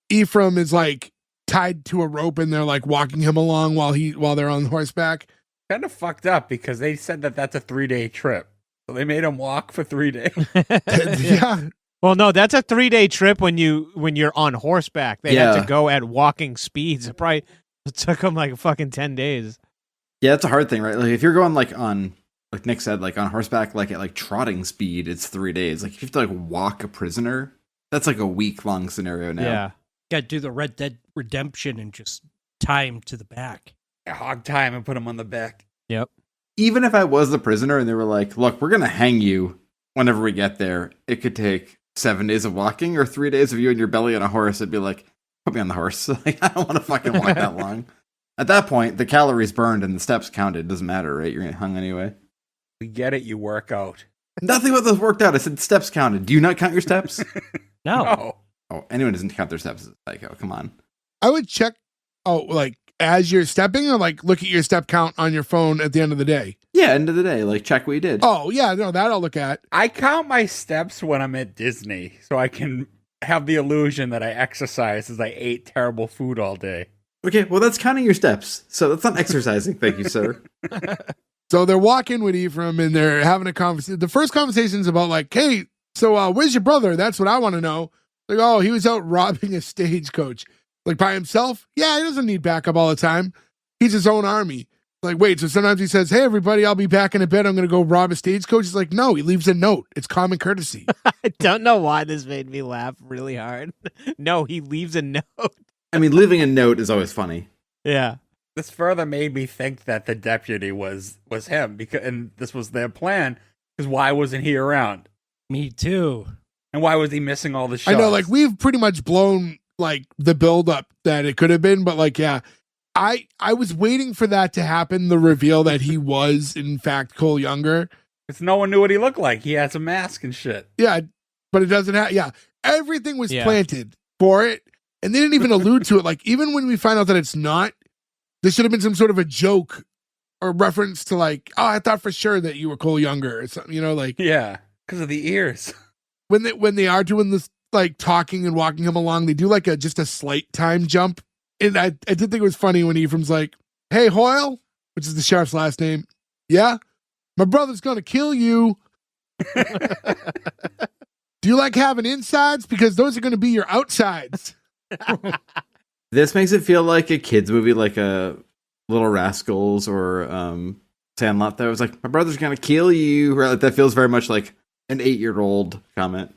Ephraim is, like, tied to a rope, and they're, like, walking him along while they're on horseback. Kind of fucked up because they said that that's a 3-day trip. So they made him walk for 3 days. Yeah. Well, no, that's a 3-day trip when you're on horseback. They had to go at walking speeds. It probably took them like fucking 10 days. Yeah, that's a hard thing, right? Like, if you're going, like Nick said, like on horseback, like at like trotting speed, it's 3 days. Like, if you have to like walk a prisoner, that's like a week-long scenario now. Yeah. Got to do the Red Dead Redemption and just tie him to the back. Hog time and put him on the back. Yep. Even if I was the prisoner and they were like, look, we're going to hang you whenever we get there, it could take 7 days of walking or 3 days of you and your belly on a horse. It'd be like, put me on the horse. Like, I don't want to fucking walk that long. At that point, the calories burned and the steps counted. Doesn't matter, right? You're hung anyway. We get it. You work out. Nothing about this worked out. I said steps counted. Do you not count your steps? No. No. Oh, anyone doesn't count their steps is a psycho. Come on. I would check, like, as you're stepping, or like look at your step count on your phone at the end of the day? Yeah, end of the day. Like, check what you did. Oh, yeah, no, that I'll look at. I count my steps when I'm at Disney so I can have the illusion that I exercise as I ate terrible food all day. Okay, well, that's counting your steps. So that's not exercising. Thank you, sir. So they're walking with Ephraim and they're having a conversation. The first conversation is about like, hey, so where's your brother? That's what I want to know. Like, oh, he was out robbing a stagecoach. Like, by himself? Yeah, he doesn't need backup all the time. He's his own army. Like, wait, so sometimes he says, hey, everybody, I'll be back in a bit. I'm going to go rob a stagecoach. He's like, no, he leaves a note. It's common courtesy. I don't know why this made me laugh really hard. No, he leaves a note. I mean, leaving a note is always funny. Yeah. This further made me think that the deputy was him, and this was their plan, because why wasn't he around? Me too. And why was he missing all the shots? I know, like, we've pretty much blown, like, the build-up that it could have been, but, like, yeah. I was waiting for that to happen, the reveal that he was, in fact, Cole Younger. Because no one knew what he looked like. He has a mask and shit. Yeah, but it doesn't have, yeah. Everything was planted for it, and they didn't even allude to it. Like, even when we find out that it's not, there should have been some sort of a joke or reference to, like, oh, I thought for sure that you were Cole Younger or something, you know, like. Yeah, because of the ears. When they are doing this, like, talking and walking him along, they do, like, just a slight time jump. And I did think it was funny when Ephraim's like, hey, Hoyle, which is the sheriff's last name. Yeah? My brother's going to kill you. Do you like having insides? Because those are going to be your outsides. This makes it feel like a kid's movie, like a Little Rascals or Sandlot. That was like, my brother's going to kill you. Right? Like, that feels very much like an 8-year-old comment.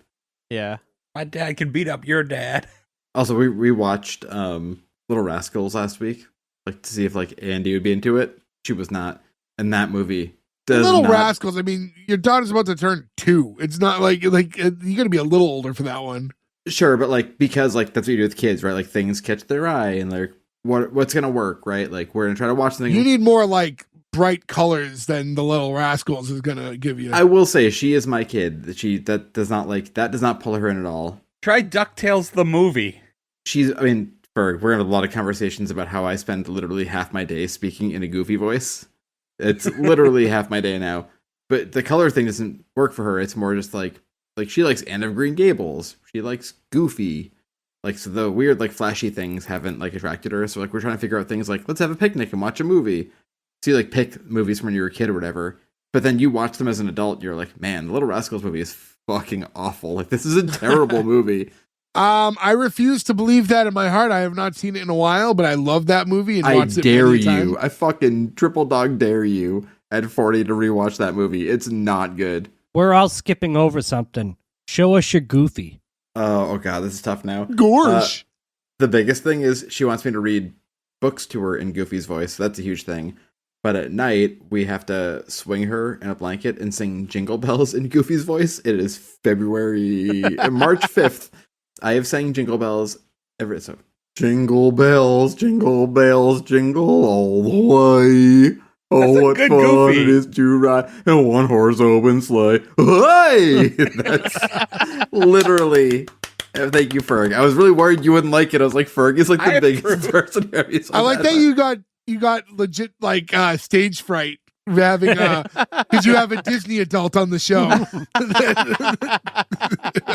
Yeah. My dad can beat up your dad. Also, we watched Little Rascals last week, like to see if like Andy would be into it. She was not, and that movie does Little not. Rascals. I mean, your daughter's about to turn 2. It's not like you're gonna be a little older for that one. Sure, but like because like that's what you do with kids, right? Like things catch their eye, and like what's gonna work, right? Like we're gonna try to watch something. You need more like bright colors than the Little Rascals is gonna give you. I will say she is my kid. That does not pull her in at all. Try DuckTales the movie. We're gonna have a lot of conversations about how I spend literally half my day speaking in a goofy voice. It's literally half my day now. But the color thing doesn't work for her. It's more just like she likes Anne of Green Gables. She likes Goofy. Like, so the weird, like, flashy things haven't, like, attracted her. So, like, we're trying to figure out things like, let's have a picnic and watch a movie. So you, like, pick movies from when you were a kid or whatever. But then you watch them as an adult, you're like, man, the Little Rascals movie is fucking awful. Like, this is a terrible movie. I refuse to believe that in my heart. I have not seen it in a while, but I love that movie and I watched it dare many you. times. I fucking triple dog dare you at 40 to rewatch that movie. It's not good. We're all skipping over something. Show us your Goofy. Oh god, this is tough now. Gorge. The biggest thing is she wants me to read books to her in Goofy's voice. So that's a huge thing. But at night, we have to swing her in a blanket and sing Jingle Bells in Goofy's voice. It is March 5th. I have sang Jingle Bells every so. Jingle bells, jingle bells, jingle all the way. Oh, That's a what good fun Goofy. it is to ride in a one-horse open sleigh. Hey! That's literally... Thank you, Ferg. I was really worried you wouldn't like it. I was like, Ferg is like the biggest person who ever saw I like that you got legit like stage fright having because you have a Disney adult on the show.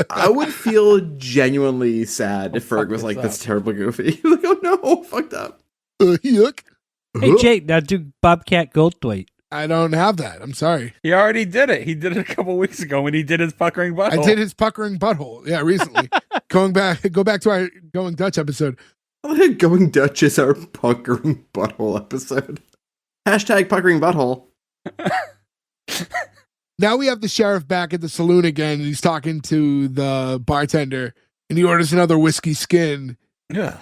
I would feel genuinely sad if Ferg was like, that's terrible Goofy. Like, oh no, fucked up. Yuck. Hey, Jake, now do Bobcat Goldthwait. I don't have that. I'm sorry. He already did it. He did it a couple weeks ago when he did his puckering butthole. I did his puckering butthole. Yeah, recently. Go back to our Going Dutch episode. Going Dutch is our puckering butthole episode. Hashtag puckering butthole. Now we have the sheriff back at the saloon again, and he's talking to the bartender, and he orders another whiskey skin. Yeah.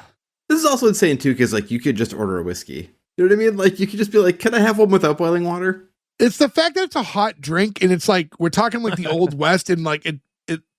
This is also insane too, because like you could just order a whiskey. You know what I mean? Like you could just be like, can I have one without boiling water? It's the fact that it's a hot drink, and it's like we're talking like the Old West, and like it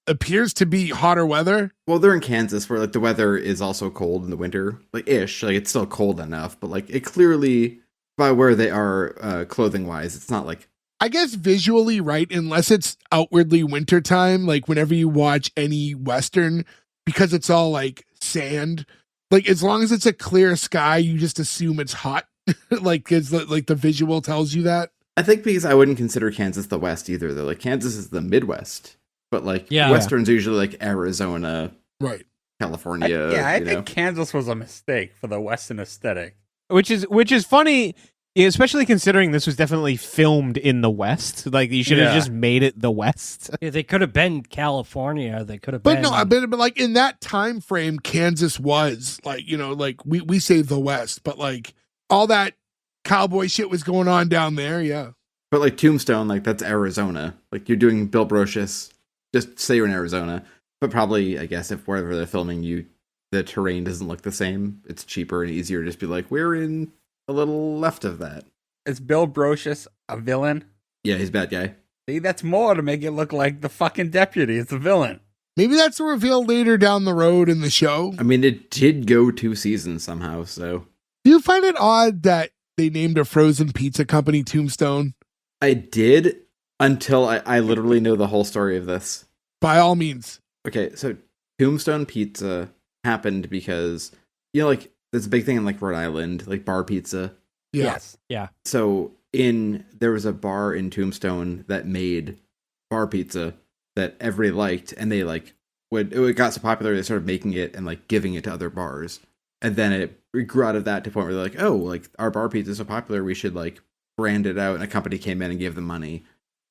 appears to be hotter weather. Well, they're in Kansas, where like the weather is also cold in the winter, like ish. Like it's still cold enough, but like it clearly, by where they are clothing wise, it's not like. I guess visually, right? Unless it's outwardly wintertime, like whenever you watch any Western, because it's all like sand. Like as long as it's a clear sky, you just assume it's hot. Like it's like the visual tells you that. I think because I wouldn't consider Kansas the West either, though. Like Kansas is the Midwest, but like Western's usually like Arizona, right? California. I think Kansas was a mistake for the Western aesthetic. Which is funny, especially considering this was definitely filmed in the West. Like you should have just made it the West. Yeah, they could have been California. They could have But been. no, but like in that time frame, Kansas was like, you know, like we say the West, but like all that cowboy shit was going on down there. Yeah. But like Tombstone, like that's Arizona. Like you're doing Bill Brocious, just say you're in Arizona. But probably, I guess, if wherever they're filming the terrain doesn't look the same, it's cheaper and easier to just be like, we're in a little left of that. Is Bill Brocious a villain? Yeah, he's a bad guy. See, that's more to make it look like the fucking deputy. It's a villain. Maybe that's a reveal later down the road in the show. I mean, it did go 2 seasons somehow, so. Do you find it odd that they named a frozen pizza company Tombstone? I did until I literally know the whole story of this. By all means. Okay, so Tombstone Pizza happened because, you know, like, there's a big thing in, like, Rhode Island, like, bar pizza. Yeah. Yes. Yeah. So, there was a bar in Tombstone that made bar pizza that everybody liked, and they, like, it got so popular, they started making it and, like, giving it to other bars. And then it grew out of that to a point where they're like, oh, like, our bar pizza is so popular, we should, like, brand it out, and a company came in and gave them money.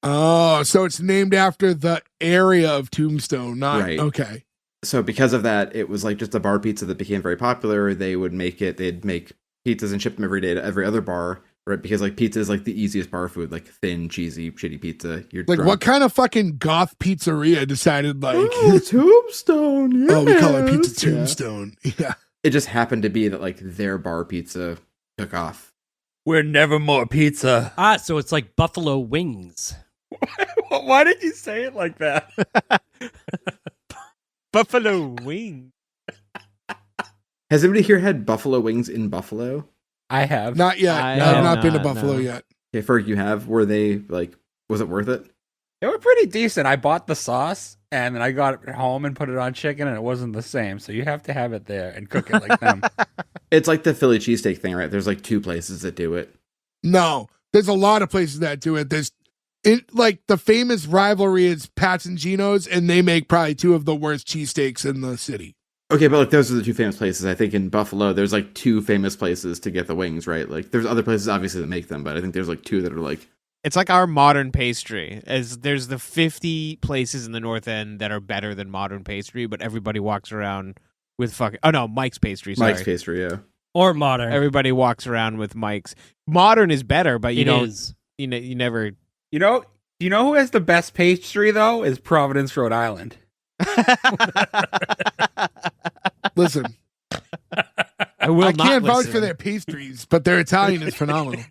Oh, so it's named after the area of Tombstone, not right. Okay. So because of that, it was like just a bar pizza that became very popular. They'd make pizzas and ship them every day to every other bar. right? Because like pizza is like the easiest bar food, like thin, cheesy, shitty pizza. You're Like, drunk. what kind of fucking goth pizzeria decided, like, Oh, Tombstone. Yes. oh, we call it Pizza Tombstone. Yeah. It just happened to be that like their bar pizza took off. We're never more pizza. So it's like buffalo wings. Why did you say it like that? Buffalo wing. Has anybody here had buffalo wings in Buffalo? I have. Not yet. I I've have not been to not, Buffalo no. yet. Okay, Ferg, you have. Were they like? Was it worth it? They were pretty decent. I bought the sauce and then I got it at home and put it on chicken and it wasn't the same. So you have to have it there and cook it like them. It's like the Philly cheesesteak thing, right? There's like 2 places that do it. No, there's a lot of places that do it. Like the famous rivalry is Pat's and Gino's, and they make probably 2 of the worst cheesesteaks in the city. Okay, but like those are the 2 famous places. I think in Buffalo, there's like 2 famous places to get the wings, right? Like there's other places obviously that make them, but I think there's like 2 that are like. It's like our modern pastry. As there's the 50 places in the North End that are better than modern pastry, but everybody walks around with fucking. Oh no, Mike's pastry. Sorry. Mike's pastry, yeah. Or modern. Everybody walks around with Mike's. Modern is better, but you It don't. is. You never. You know who has the best pastry though? Is Providence, Rhode Island. Listen, I will I not can't vouch listen. for their pastries, but their Italian is phenomenal.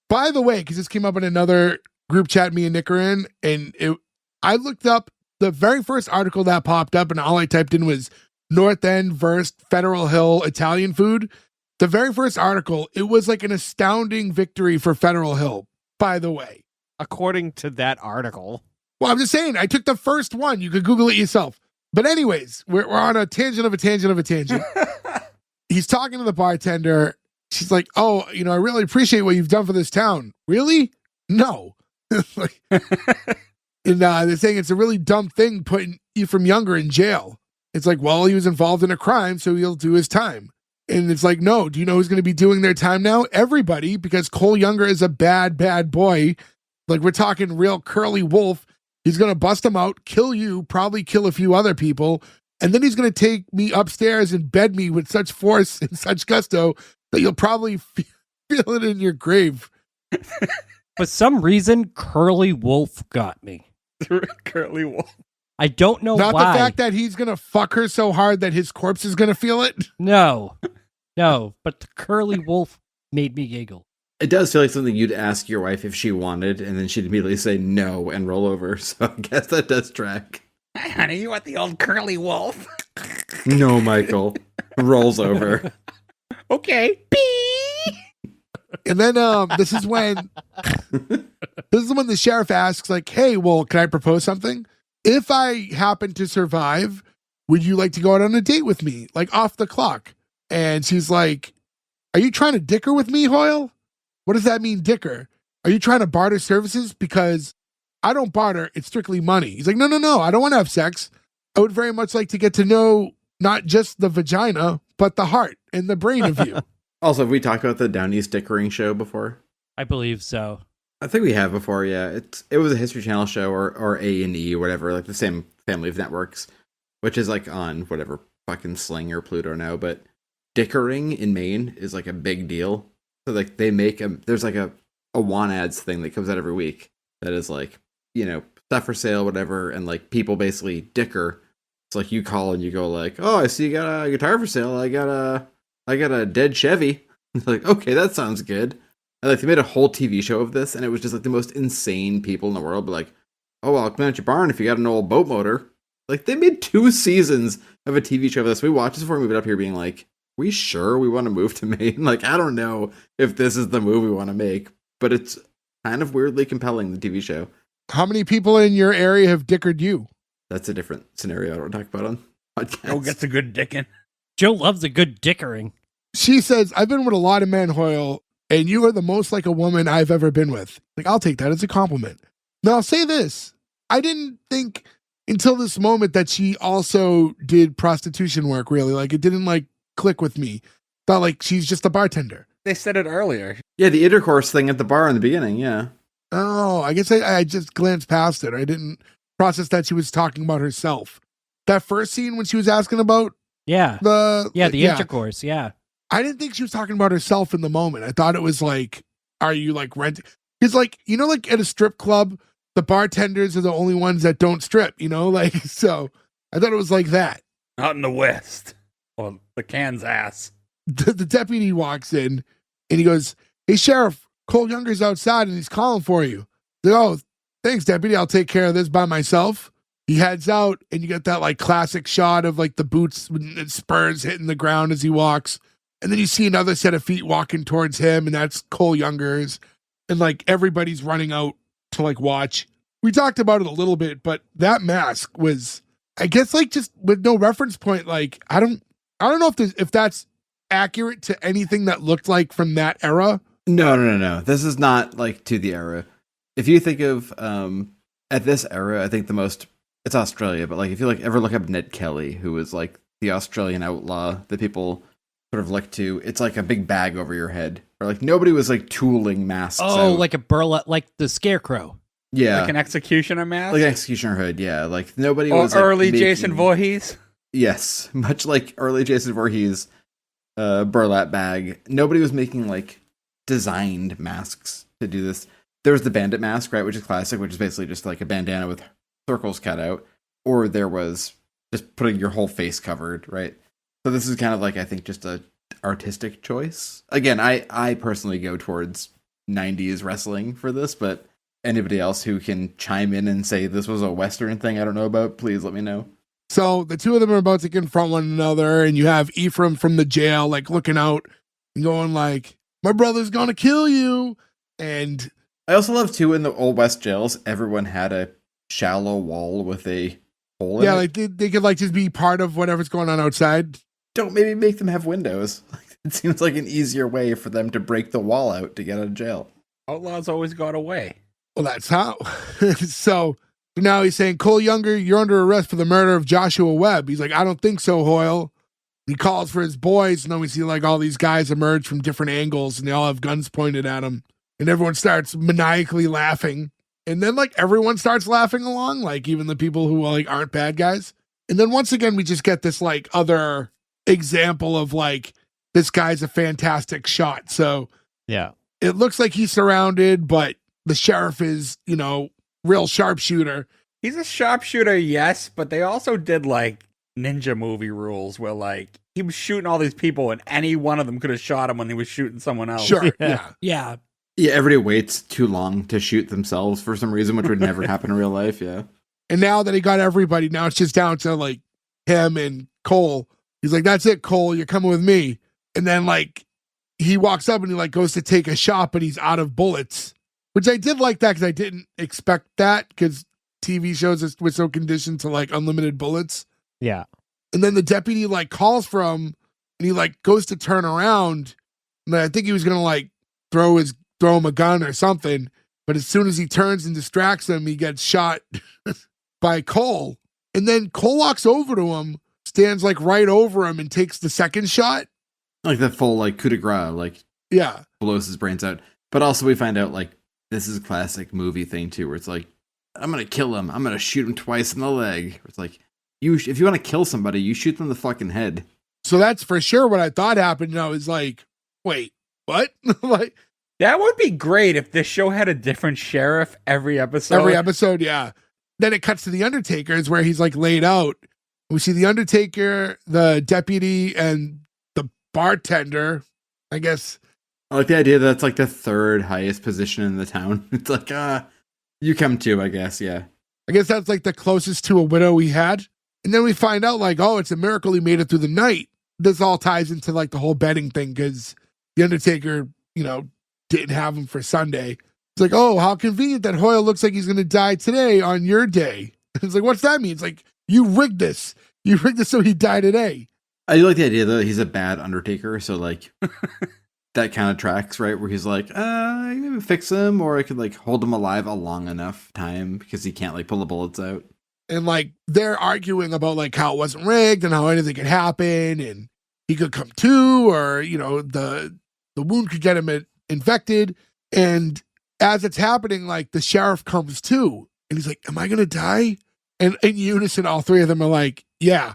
By the way, because this came up in another group chat me and Nick are in, and I looked up the very first article that popped up, and all I typed in was North End versus Federal Hill Italian food. The very first article, it was like an astounding victory for Federal Hill, by the way. According to that article. Well, I'm just saying, I took the first one. You could Google it yourself. But anyways, we're on a tangent of a tangent of a tangent. He's talking to the bartender. She's like, oh, I really appreciate what you've done for this town. Really? No. Like, and they're saying it's a really dumb thing putting Ephraim Younger in jail. It's like, well, he was involved in a crime, so he'll do his time. And it's like, no, do you know who's going to be doing their time now? Everybody, because Cole Younger is a bad, bad boy. Like, we're talking real curly wolf. He's going to bust him out, kill you, probably kill a few other people. And then he's going to take me upstairs and bed me with such force and such gusto that you'll probably feel it in your grave. For some reason, Curly Wolf got me. Curly Wolf. I don't know Not why. the fact that he's going to fuck her so hard that his corpse is going to feel it. No, but the Curly Wolf made me giggle. It does feel like something you'd ask your wife if she wanted, and then she'd immediately say no and roll over. So I guess that does track. Hey, honey, you want the old Curly Wolf? No, Michael. Rolls over. Okay. And then this is when the sheriff asks, like, hey, well, can I propose something? If I happen to survive, would you like to go out on a date with me? Like, off the clock. And she's like, are you trying to dicker with me, Hoyle? What does that mean, dicker? Are you trying to barter services? Because I don't barter. It's strictly money. He's like, no. I don't want to have sex. I would very much like to get to know not just the vagina, but the heart and the brain of you. Also, have we talked about the Down East Dickering show before? I believe so. I think we have before, yeah. It was a History Channel show or A&E or whatever, like the same family of networks, which is like on whatever fucking Sling or Pluto now, but dickering in Maine is like a big deal. So like they make there's like a want ads thing that comes out every week that is like, stuff for sale, whatever, and like people basically dicker. It's like you call and you go like, oh, I see you got a guitar for sale. I got a dead Chevy. It's like, okay, that sounds good. And like they made a whole TV show of this, and it was just like the most insane people in the world. But like, oh, well, I'll come out your barn if you got an old boat motor. Like they made 2 seasons of a TV show of this. We watched this before we moved up here, being like, we sure we want to move to Maine? Like, I don't know if this is the move we want to make, but it's kind of weirdly compelling, the TV show. How many people in your area have dickered you? That's a different scenario I don't talk about on podcasts. Joe gets a good dicking. Joe loves a good dickering. She says, I've been with a lot of men, Hoyle, and you are the most like a woman I've ever been with. Like, I'll take that as a compliment. Now, I'll say this. I didn't think until this moment that she also did prostitution work, really. Like, it didn't, like, click with me. Thought, like, she's just a bartender. They said it earlier. Yeah, the intercourse thing at the bar in the beginning, yeah. Oh, I guess I just glanced past it. I didn't process that she was talking about herself. That first scene when she was asking about Yeah. the Yeah, the intercourse, yeah. I didn't think she was talking about herself in the moment. I thought it was like, are you like renting? Because like, you know, like at a strip club, the bartenders are the only ones that don't strip, you know? Like, so I thought it was like that. Out in the West. Or the Kansas. The deputy walks in and he goes, "Hey, Sheriff, Cole Younger's outside and he's calling for you." Like, "Oh, thanks, deputy. I'll take care of this by myself." He heads out and you get that like classic shot of like the boots and spurs hitting the ground as he walks. And then you see another set of feet walking towards him, and that's Cole Younger's. And like everybody's running out to like watch. We talked about it a little bit, but that mask was, I guess, like just with no reference point. Like I don't know if that's accurate to anything that looked like from that era. No. This is not like to the era. If you think of at this era, I think the most, it's Australia, but like if you like ever look up Ned Kelly, who was like the Australian outlaw that people sort of look to, it's like a big bag over your head. Or like nobody was like tooling masks. Oh, out. like a burlap, like the Scarecrow. Yeah. Like an executioner mask? Like an executioner hood, yeah. Like nobody or was like, early making, Jason Voorhees? Yes. Much like early Jason Voorhees burlap bag. Nobody was making like designed masks to do this. There was the bandit mask, right, which is classic, which is basically just like a bandana with circles cut out. Or there was just putting your whole face covered, right? So this is kind of like, I think, just a artistic choice. Again, I personally go towards 90s wrestling for this, but anybody else who can chime in and say this was a Western thing I don't know about, please let me know. So the two of them are about to confront one another, and you have Ephraim from the jail like looking out and going like, "My brother's gonna kill you." And I also love too, in the old West jails, everyone had a shallow wall with a hole in it. like they could like just be part of whatever's going on outside. Don't maybe make them have windows. It seems like an easier way for them to break the wall out to get out of jail. Outlaws always got away. Well, that's how. So now he's saying, "Cole Younger, you're under arrest for the murder of Joshua Webb." He's like, "I don't think so, Hoyle." He calls for his boys, and then we see like all these guys emerge from different angles, and they all have guns pointed at them. And everyone starts maniacally laughing. And then like everyone starts laughing along, like even the people who like aren't bad guys. And then once again, we just get this like other example of like, this guy's a fantastic shot. So Yeah. it looks like he's surrounded, but the sheriff is, you know, real sharpshooter. He's a sharpshooter, yes, but they also did like ninja movie rules where like he was shooting all these people and any one of them could have shot him when he was shooting someone else. Sure. Yeah. Yeah. Yeah, everybody waits too long to shoot themselves for some reason, which would never happen in real life, yeah. And now that he got everybody, now it's just down to like him and Cole. He's like, "That's it, Cole, you're coming with me." And then like he walks up and he like goes to take a shot, but he's out of bullets, which I did like that because I didn't expect that because TV shows were so conditioned to like unlimited bullets. Yeah. And then the deputy like calls for him and he like goes to turn around. And I think he was going to like throw him a gun or something. But as soon as he turns and distracts him, he gets shot by Cole. And then Cole walks over to him, stands like right over him and takes the second shot. Like the full like coup de grace, like Yeah. blows his brains out. But also we find out like this is a classic movie thing too, where it's like, I'm gonna kill him, I'm gonna shoot him twice in the leg. It's like, if you want to kill somebody, you shoot them in the fucking head. So that's for sure what I thought happened. I was like, wait, what? Like That would be great if this show had a different sheriff every episode. every episode, yeah. Then it cuts to the Undertaker's where he's like laid out. We see the Undertaker, the deputy, and the bartender. I guess. I like the idea that that's like the third highest position in the town. It's like, you come too, I guess, yeah. I guess that's like the closest to a widow he had. And then we find out like, oh, it's a miracle he made it through the night. This all ties into like the whole betting thing because the Undertaker, you know, didn't have him for Sunday. It's like, oh, how convenient that Hoyle looks like he's going to die today on your day. It's like, what's that mean? It's like, you rigged this. You rigged this so he died today. I do like the idea though, he's a bad Undertaker, so like that kind of tracks, right? Where he's like, I can fix him, or I could like hold him alive a long enough time because he can't like pull the bullets out. And like they're arguing about like how it wasn't rigged and how anything could happen and he could come to, or you know, the wound could get him infected. And as it's happening, like the sheriff comes to and he's like, "Am I gonna die?" And in unison, all three of them are like, "Yeah."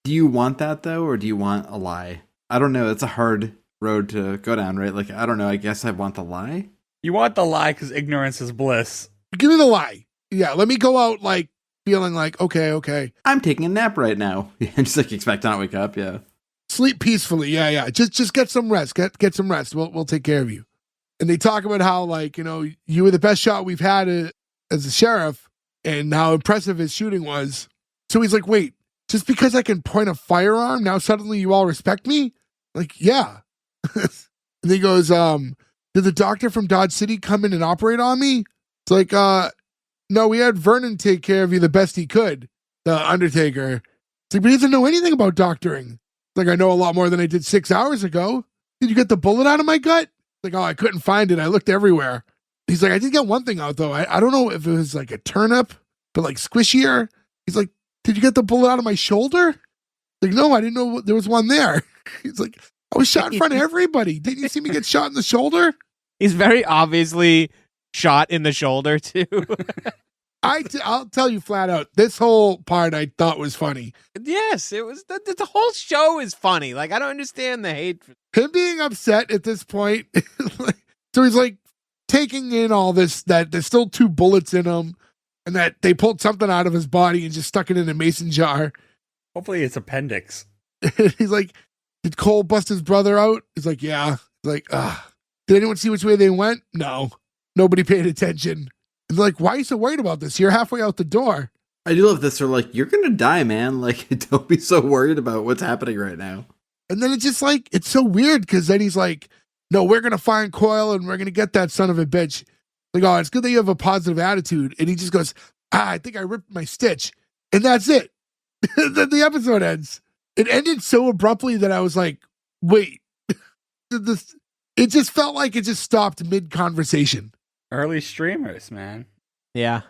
Do you want that though, or do you want a lie? I don't know. It's a hard road to go down, right? Like, I don't know. I guess I want the lie. You want the lie because ignorance is bliss. Give me the lie. Yeah, let me go out like feeling like, okay. I'm taking a nap right now. And just like expect to not wake up. Yeah. Sleep peacefully. Yeah. Just get some rest. Get some rest. We'll take care of you. And they talk about how, like, you know, you were the best shot we've had as a sheriff and how impressive his shooting was. So he's like, wait, just because I can point a firearm, now suddenly you all respect me? Like, yeah. And he goes, did the doctor from Dodge City come in and operate on me? It's like, no, we had Vernon take care of you the best he could, the Undertaker. It's like, but he doesn't know anything about doctoring. It's like, I know a lot more than I did 6 hours ago. Did you get the bullet out of my gut? Like, oh, I couldn't find it. I looked everywhere. He's like, I did get one thing out, though. I don't know if it was like a turnip, but like squishier. He's like, did you get the bullet out of my shoulder? Like, no, I didn't know there was one there. He's like, I was shot in front of everybody. Didn't you see me get shot in the shoulder? He's very obviously shot in the shoulder, too. I'll tell you flat out, this whole part I thought was funny. Yes, it was. The whole show is funny. Like, I don't understand the hate. Him being upset at this point. So he's like taking in all this, that there's still 2 bullets in him and that they pulled something out of his body and just stuck it in a mason jar. Hopefully it's appendix. He's like, did Cole bust his brother out? He's like, yeah. He's like, did anyone see which way they went? No. Nobody paid attention. And they're like, why are you so worried about this? You're halfway out the door. I do love this. They're like, you're going to die, man. Like, don't be so worried about what's happening right now. And then it's just like, it's so weird because then he's like, no, we're going to find Coyle and we're going to get that son of a bitch. Like, oh, it's good that you have a positive attitude. And he just goes, I think I ripped my stitch. And that's it. Then the episode ends. It ended so abruptly that I was like, wait. It just felt like it just stopped mid-conversation. Early streamers, man. Yeah.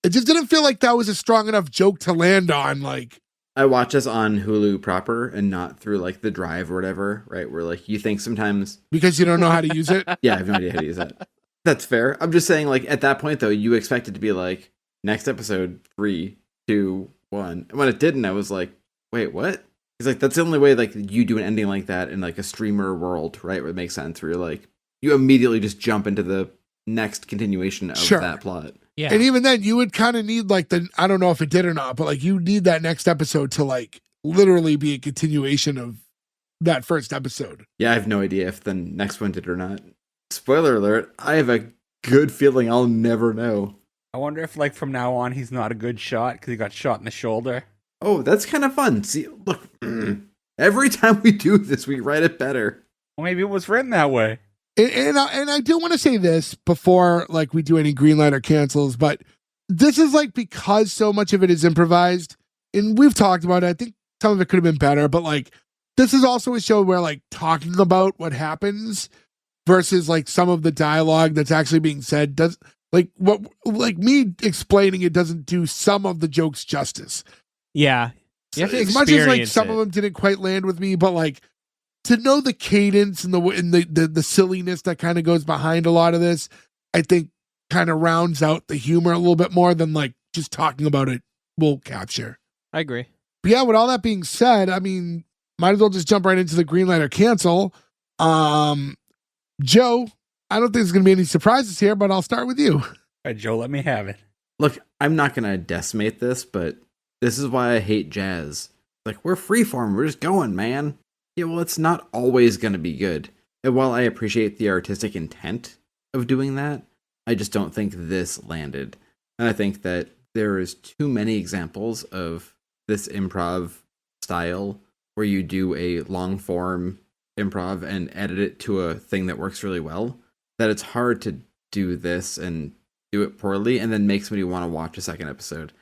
It just didn't feel like that was a strong enough joke to land on. Like, I watch this on Hulu proper and not through like the drive or whatever, right? Where like you think sometimes because you don't know how to use it. Yeah, I have no idea how to use it. That's fair. I'm just saying, like, at that point though, you expect it to be like next episode 3, 2, 1. And when it didn't, I was like, wait, what? It's like that's the only way like you do an ending like that in like a streamer world, right? Where it makes sense. Where you're like you immediately just jump into the next continuation of that plot. Yeah. And even then, you would kind of need like I don't know if it did or not, but like you need that next episode to like literally be a continuation of that first episode. Yeah, I have no idea if the next one did or not. Spoiler alert, I have a good feeling I'll never know. I wonder if like from now on he's not a good shot because he got shot in the shoulder. Oh, that's kind of fun. See, look, every time we do this, we write it better. Well, maybe it was written that way. And I do want to say this before like we do any green light or cancels, but this is like because so much of it is improvised, and we've talked about it. I think some of it could have been better, but like this is also a show where like talking about what happens versus like some of the dialogue that's actually being said does like what like me explaining it doesn't do some of the jokes justice. Yeah. You have to as much as like experience some it. of them didn't quite land with me, but like to know the cadence and the silliness that kind of goes behind a lot of this, I think kind of rounds out the humor a little bit more than like just talking about it will capture. I agree. But yeah, with all that being said, I mean, might as well just jump right into the green light or cancel. Joe, I don't think there's going to be any surprises here, but I'll start with you. All right, Joe, let me have it. Look, I'm not going to decimate this, but this is why I hate jazz. Like, we're freeform, we're just going, man. Yeah, well, it's not always going to be good. And while I appreciate the artistic intent of doing that, I just don't think this landed. And I think that there is too many examples of this improv style where you do a long form improv and edit it to a thing that works really well, that it's hard to do this and do it poorly and then make somebody want to watch a second episode.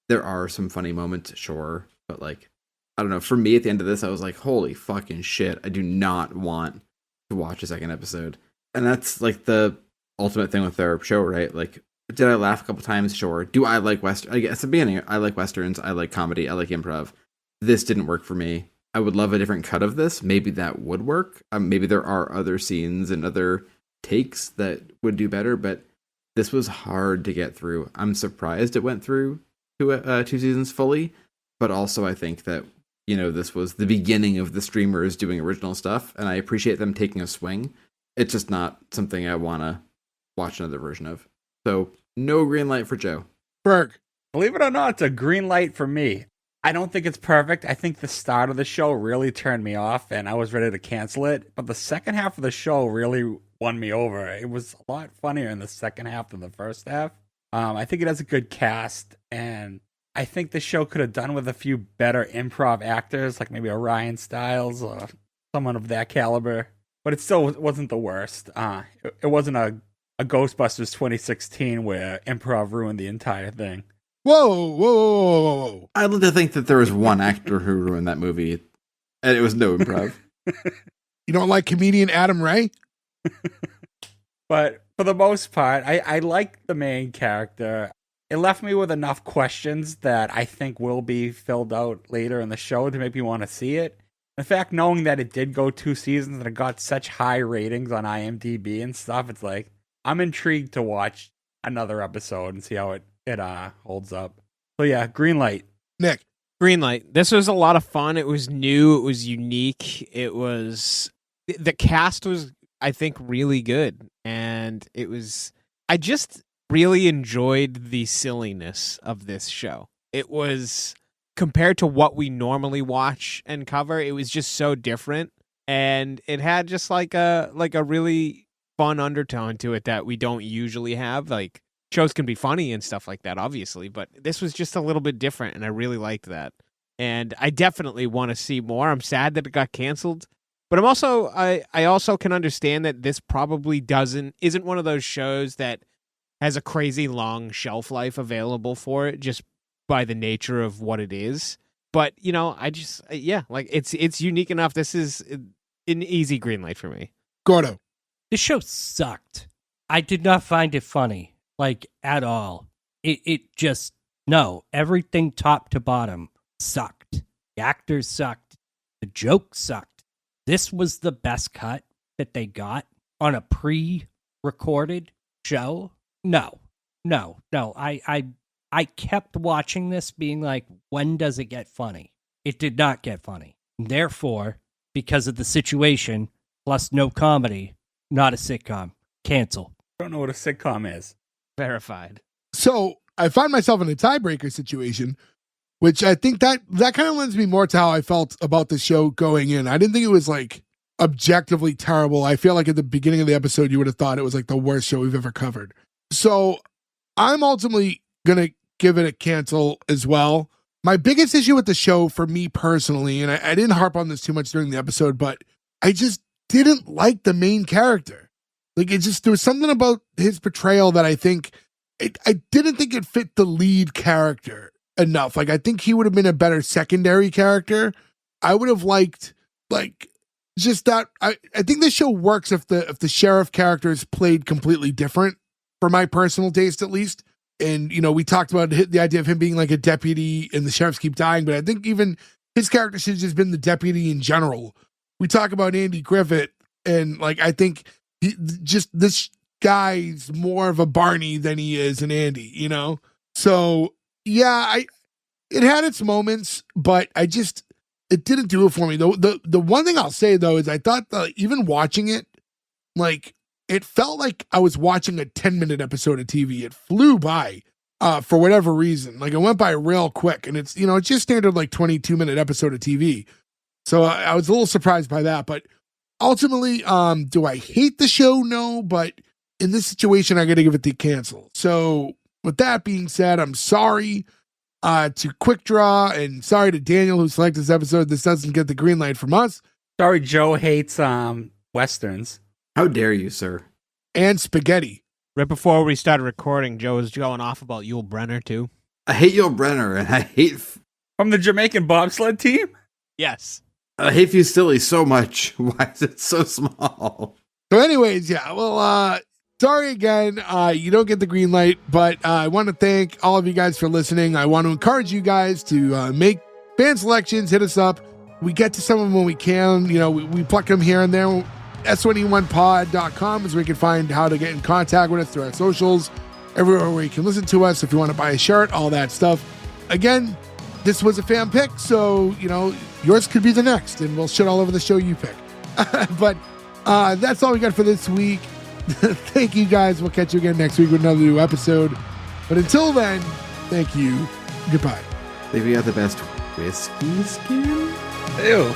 There are some funny moments, sure, but like, I don't know, for me at the end of this, I was like, holy fucking shit, I do not want to watch a second episode. And that's like the ultimate thing with their show, right? Like, did I laugh a couple times? Sure. Do I like Western? I guess at the beginning, I like Westerns, I like comedy, I like improv. This didn't work for me. I would love a different cut of this. Maybe that would work. Maybe there are other scenes and other takes that would do better, but this was hard to get through. I'm surprised it went through 2 seasons fully, but also I think that this was the beginning of the streamers doing original stuff, and I appreciate them taking a swing. It's just not something I want to watch another version of. So, no green light for Joe. Berg. Believe it or not, it's a green light for me. I don't think it's perfect. I think the start of the show really turned me off, and I was ready to cancel it. But the second half of the show really won me over. It was a lot funnier in the second half than the first half. I think it has a good cast, and I think the show could have done with a few better improv actors, like maybe a Ryan Stiles or someone of that caliber. But it still wasn't the worst. It wasn't a Ghostbusters 2016 where improv ruined the entire thing. Whoa. I'd like to think that there was one actor who ruined that movie, and it was no improv. You don't like comedian Adam Ray? But for the most part, I like the main character. It left me with enough questions that I think will be filled out later in the show to make me want to see it. In fact, knowing that it did go 2 seasons and it got such high ratings on IMDb and stuff, it's like, I'm intrigued to watch another episode and see how it holds up. So yeah, green light. Nick. Green light. This was a lot of fun. It was new. It was unique. The cast was, I think, really good. And I just really enjoyed the silliness of this show. It was, compared to what we normally watch and cover, it was just so different. And it had just like a really fun undertone to it that we don't usually have. Like, shows can be funny and stuff like that, obviously, but this was just a little bit different, and I really liked that. And I definitely want to see more. I'm sad that it got canceled, but I also can understand that this probably isn't one of those shows that has a crazy long shelf life available for it just by the nature of what it is. But, it's unique enough. This is an easy green light for me. Gordo. This show sucked. I did not find it funny, at all. It just, no. Everything top to bottom sucked. The actors sucked. The jokes sucked. This was the best cut that they got on a pre-recorded show. No. I kept watching this being like, when does it get funny? It did not get funny. Therefore, because of the situation, plus no comedy, not a sitcom. Cancel. I don't know what a sitcom is. Verified. So I find myself in a tiebreaker situation, which I think that kind of lends me more to how I felt about the show going in. I didn't think it was objectively terrible. I feel like at the beginning of the episode, you would have thought it was the worst show we've ever covered. So I'm ultimately going to give it a cancel as well. My biggest issue with the show for me personally, and I didn't harp on this too much during the episode, but I just didn't like the main character. There was something about his portrayal that I think, I didn't think it fit the lead character enough. I think he would have been a better secondary character. I would have liked, just that. I think this show works if the sheriff character is played completely different, for my personal taste at least. And, we talked about the idea of him being like a deputy and the sheriffs keep dying, but I think even his character should have just been the deputy in general. We talk about Andy Griffith, and I think this guy's more of a Barney than he is an Andy, So yeah, it had its moments, but it didn't do it for me. The one thing I'll say though is I thought even watching it, it felt like I was watching a 10-minute episode of TV. It flew by for whatever reason. It went by real quick, and it's it's just standard 22-minute episode of TV. So I was a little surprised by that, but ultimately, do I hate the show? No, but in this situation, I got to give it the cancel. So with that being said, I'm sorry to Quick Draw, and sorry to Daniel who selected this episode. This doesn't get the green light from us. Sorry, Joe hates Westerns. How dare you, sir? And spaghetti. Right before we started recording, Joe was going off about Yul Brynner too. I hate Yul Brynner, and I hate... From the Jamaican bobsled team? Yes. I hate Fusilli so much. Why is it so small? So anyways, yeah, well, sorry again, you don't get the green light, but I want to thank all of you guys for listening. I want to encourage you guys to make fan selections, hit us up. We get to some of them when we can. We pluck them here and there. S1E1pod.com is where you can find how to get in contact with us through our socials, everywhere where you can listen to us if you want to buy a shirt, all that stuff. Again, this was a fan pick, so, yours could be the next, and we'll shit all over the show you pick. But that's all we got for this week. Thank you, guys. We'll catch you again next week with another new episode. But until then, thank you. Goodbye. Maybe you got the best whiskey skin? Ew.